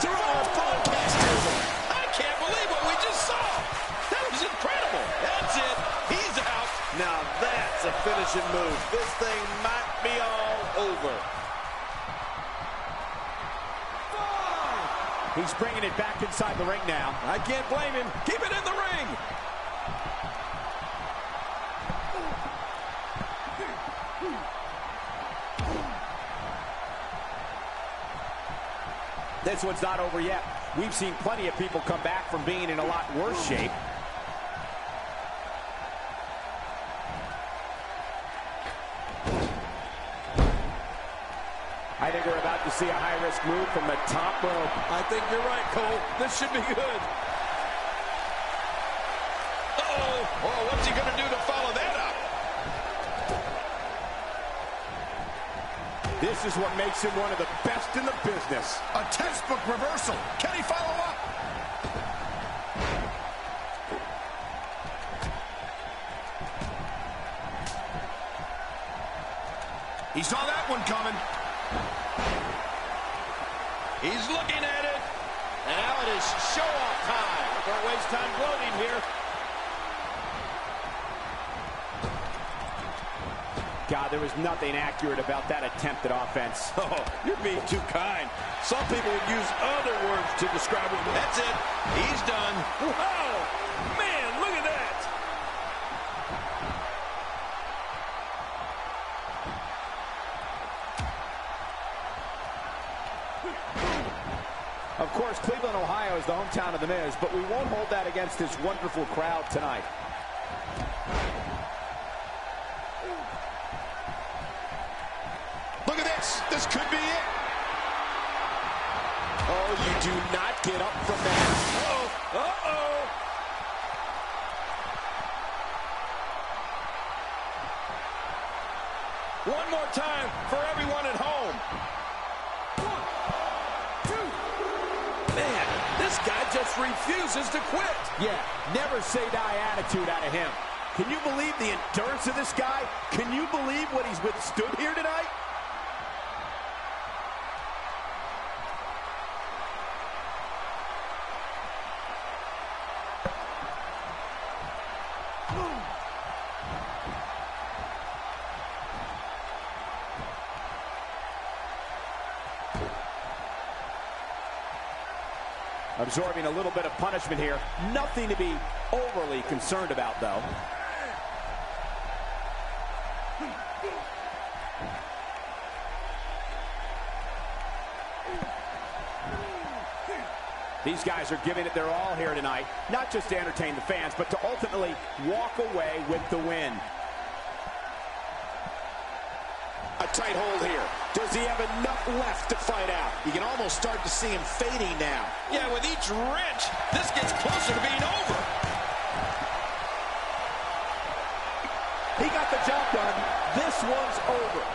Through our broadcast table. I can't believe what we just saw. That was incredible. That's it. He's out. Now that's a finishing move. This thing might be all over. He's bringing it back inside the ring now. I can't blame him. Keep it in the ring. This one's not over yet. We've seen plenty of people come back from being in a lot worse shape. I think we're about to see a high-risk move from the top rope. I think you're right, Cole. This should be good. Uh-oh. Oh, what's he going to do to follow that up? This is what makes him one of the best in the business. A textbook reversal. Can he follow up? He saw that one coming. He's looking at it. And now it is show-off time. Don't waste time gloating here. God, there was nothing accurate about that attempted offense. Oh, you're being too kind. Some people would use other words to describe it. That's it. He's done. Wow. Man, look at that. Of course, Cleveland, Ohio is the hometown of The Miz, but we won't hold that against this wonderful crowd tonight. Look at this. This could be it. Oh, you do not get up from that. Uh-oh. Uh-oh. One more time for everyone at home. 1, 2. Man, this guy just refuses to quit. Yeah, never say die attitude out of him. Can you believe the endurance of this guy? Can you believe what he's withstood here tonight? Absorbing a little bit of punishment here. Nothing to be overly concerned about, though. These guys are giving it their all here tonight, not just to entertain the fans, but to ultimately walk away with the win. A tight hold here. Does he have enough left to fight out? You can almost start to see him fading now. Yeah, with each wrench, this gets closer to being over. He got the job done. This one's over.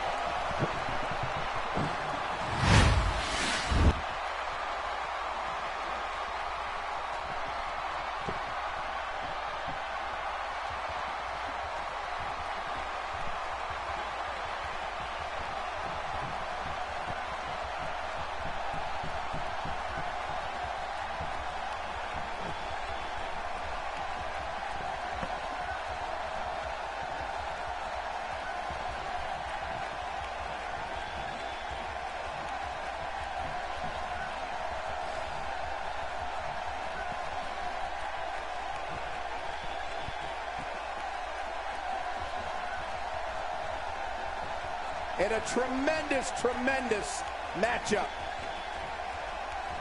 In a tremendous, tremendous matchup.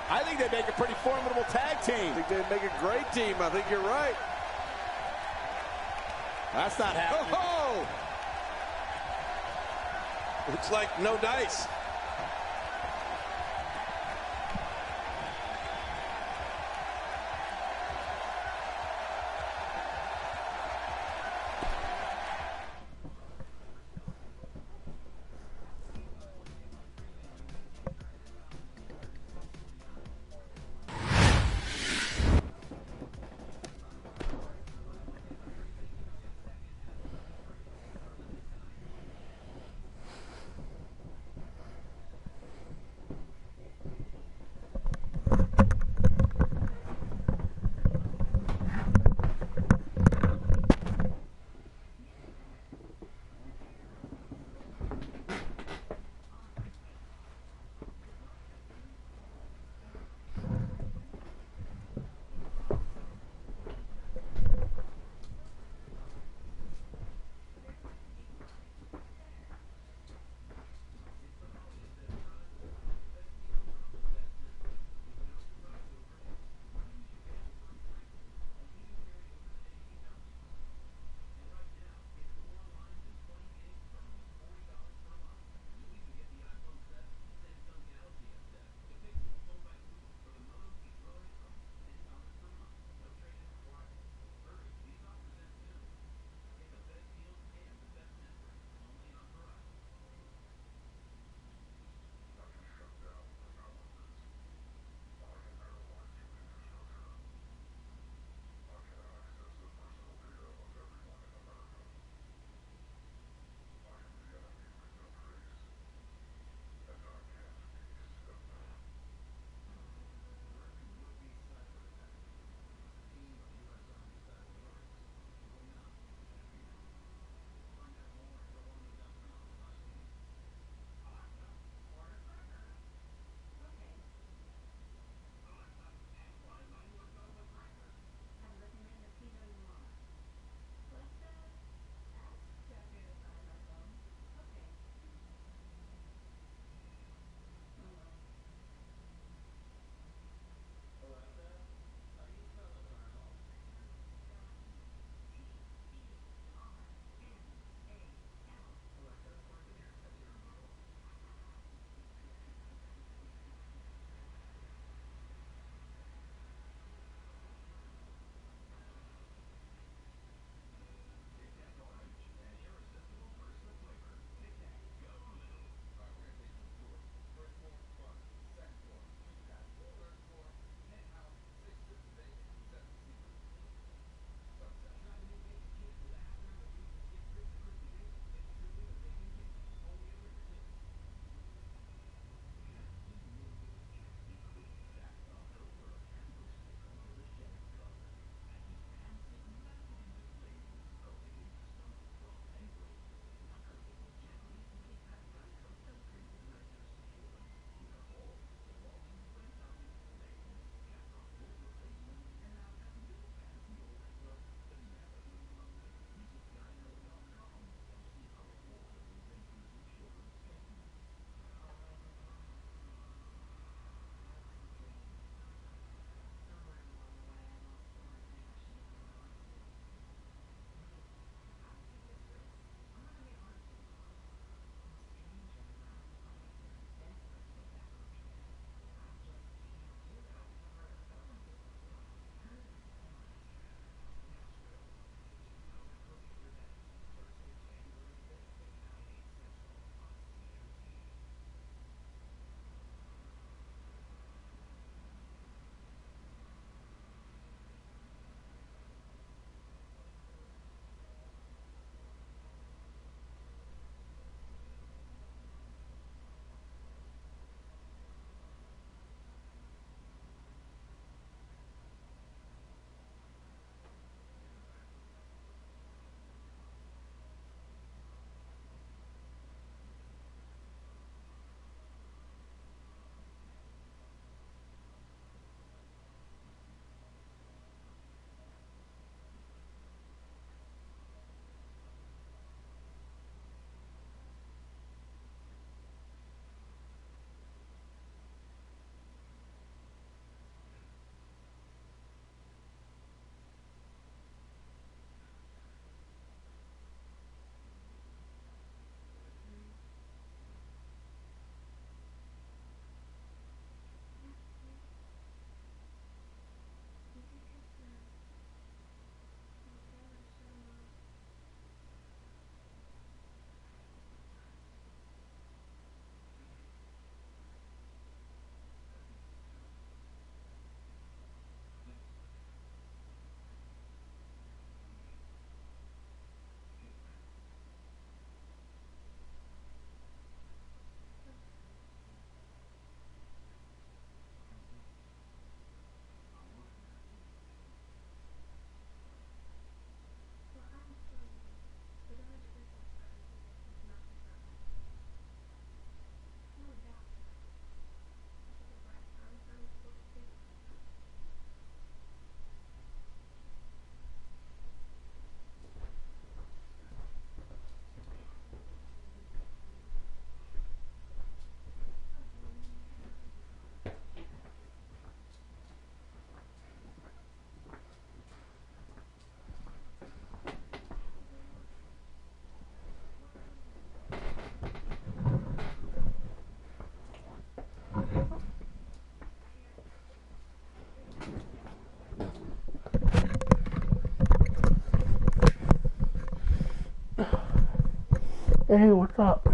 I think they make a pretty formidable tag team. I think they'd make a great team. I think you're right. That's not happening. Oh! Looks like no dice. Hey, what's up?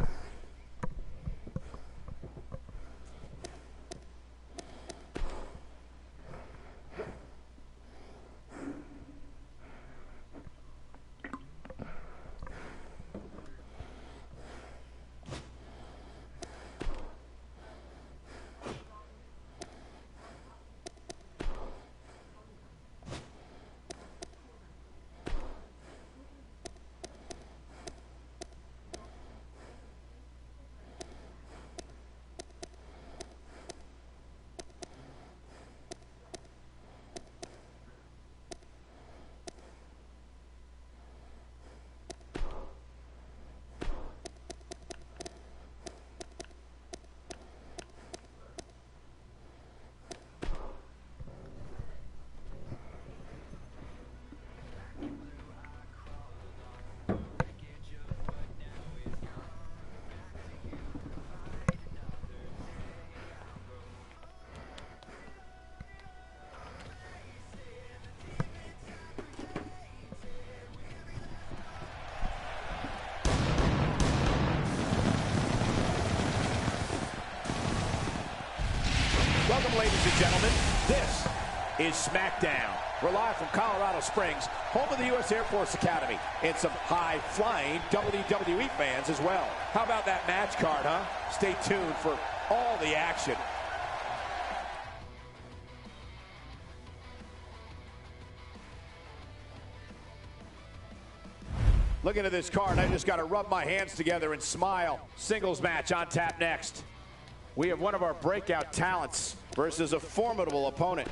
Welcome, ladies and gentlemen. This is SmackDown. We're live from Colorado Springs, home of the U.S. Air Force Academy, and some high-flying WWE fans as well. How about that match card, huh? Stay tuned for all the action. Looking at this card, I just got to rub my hands together and smile. Singles match on tap next. We have one of our breakout talents versus a formidable opponent.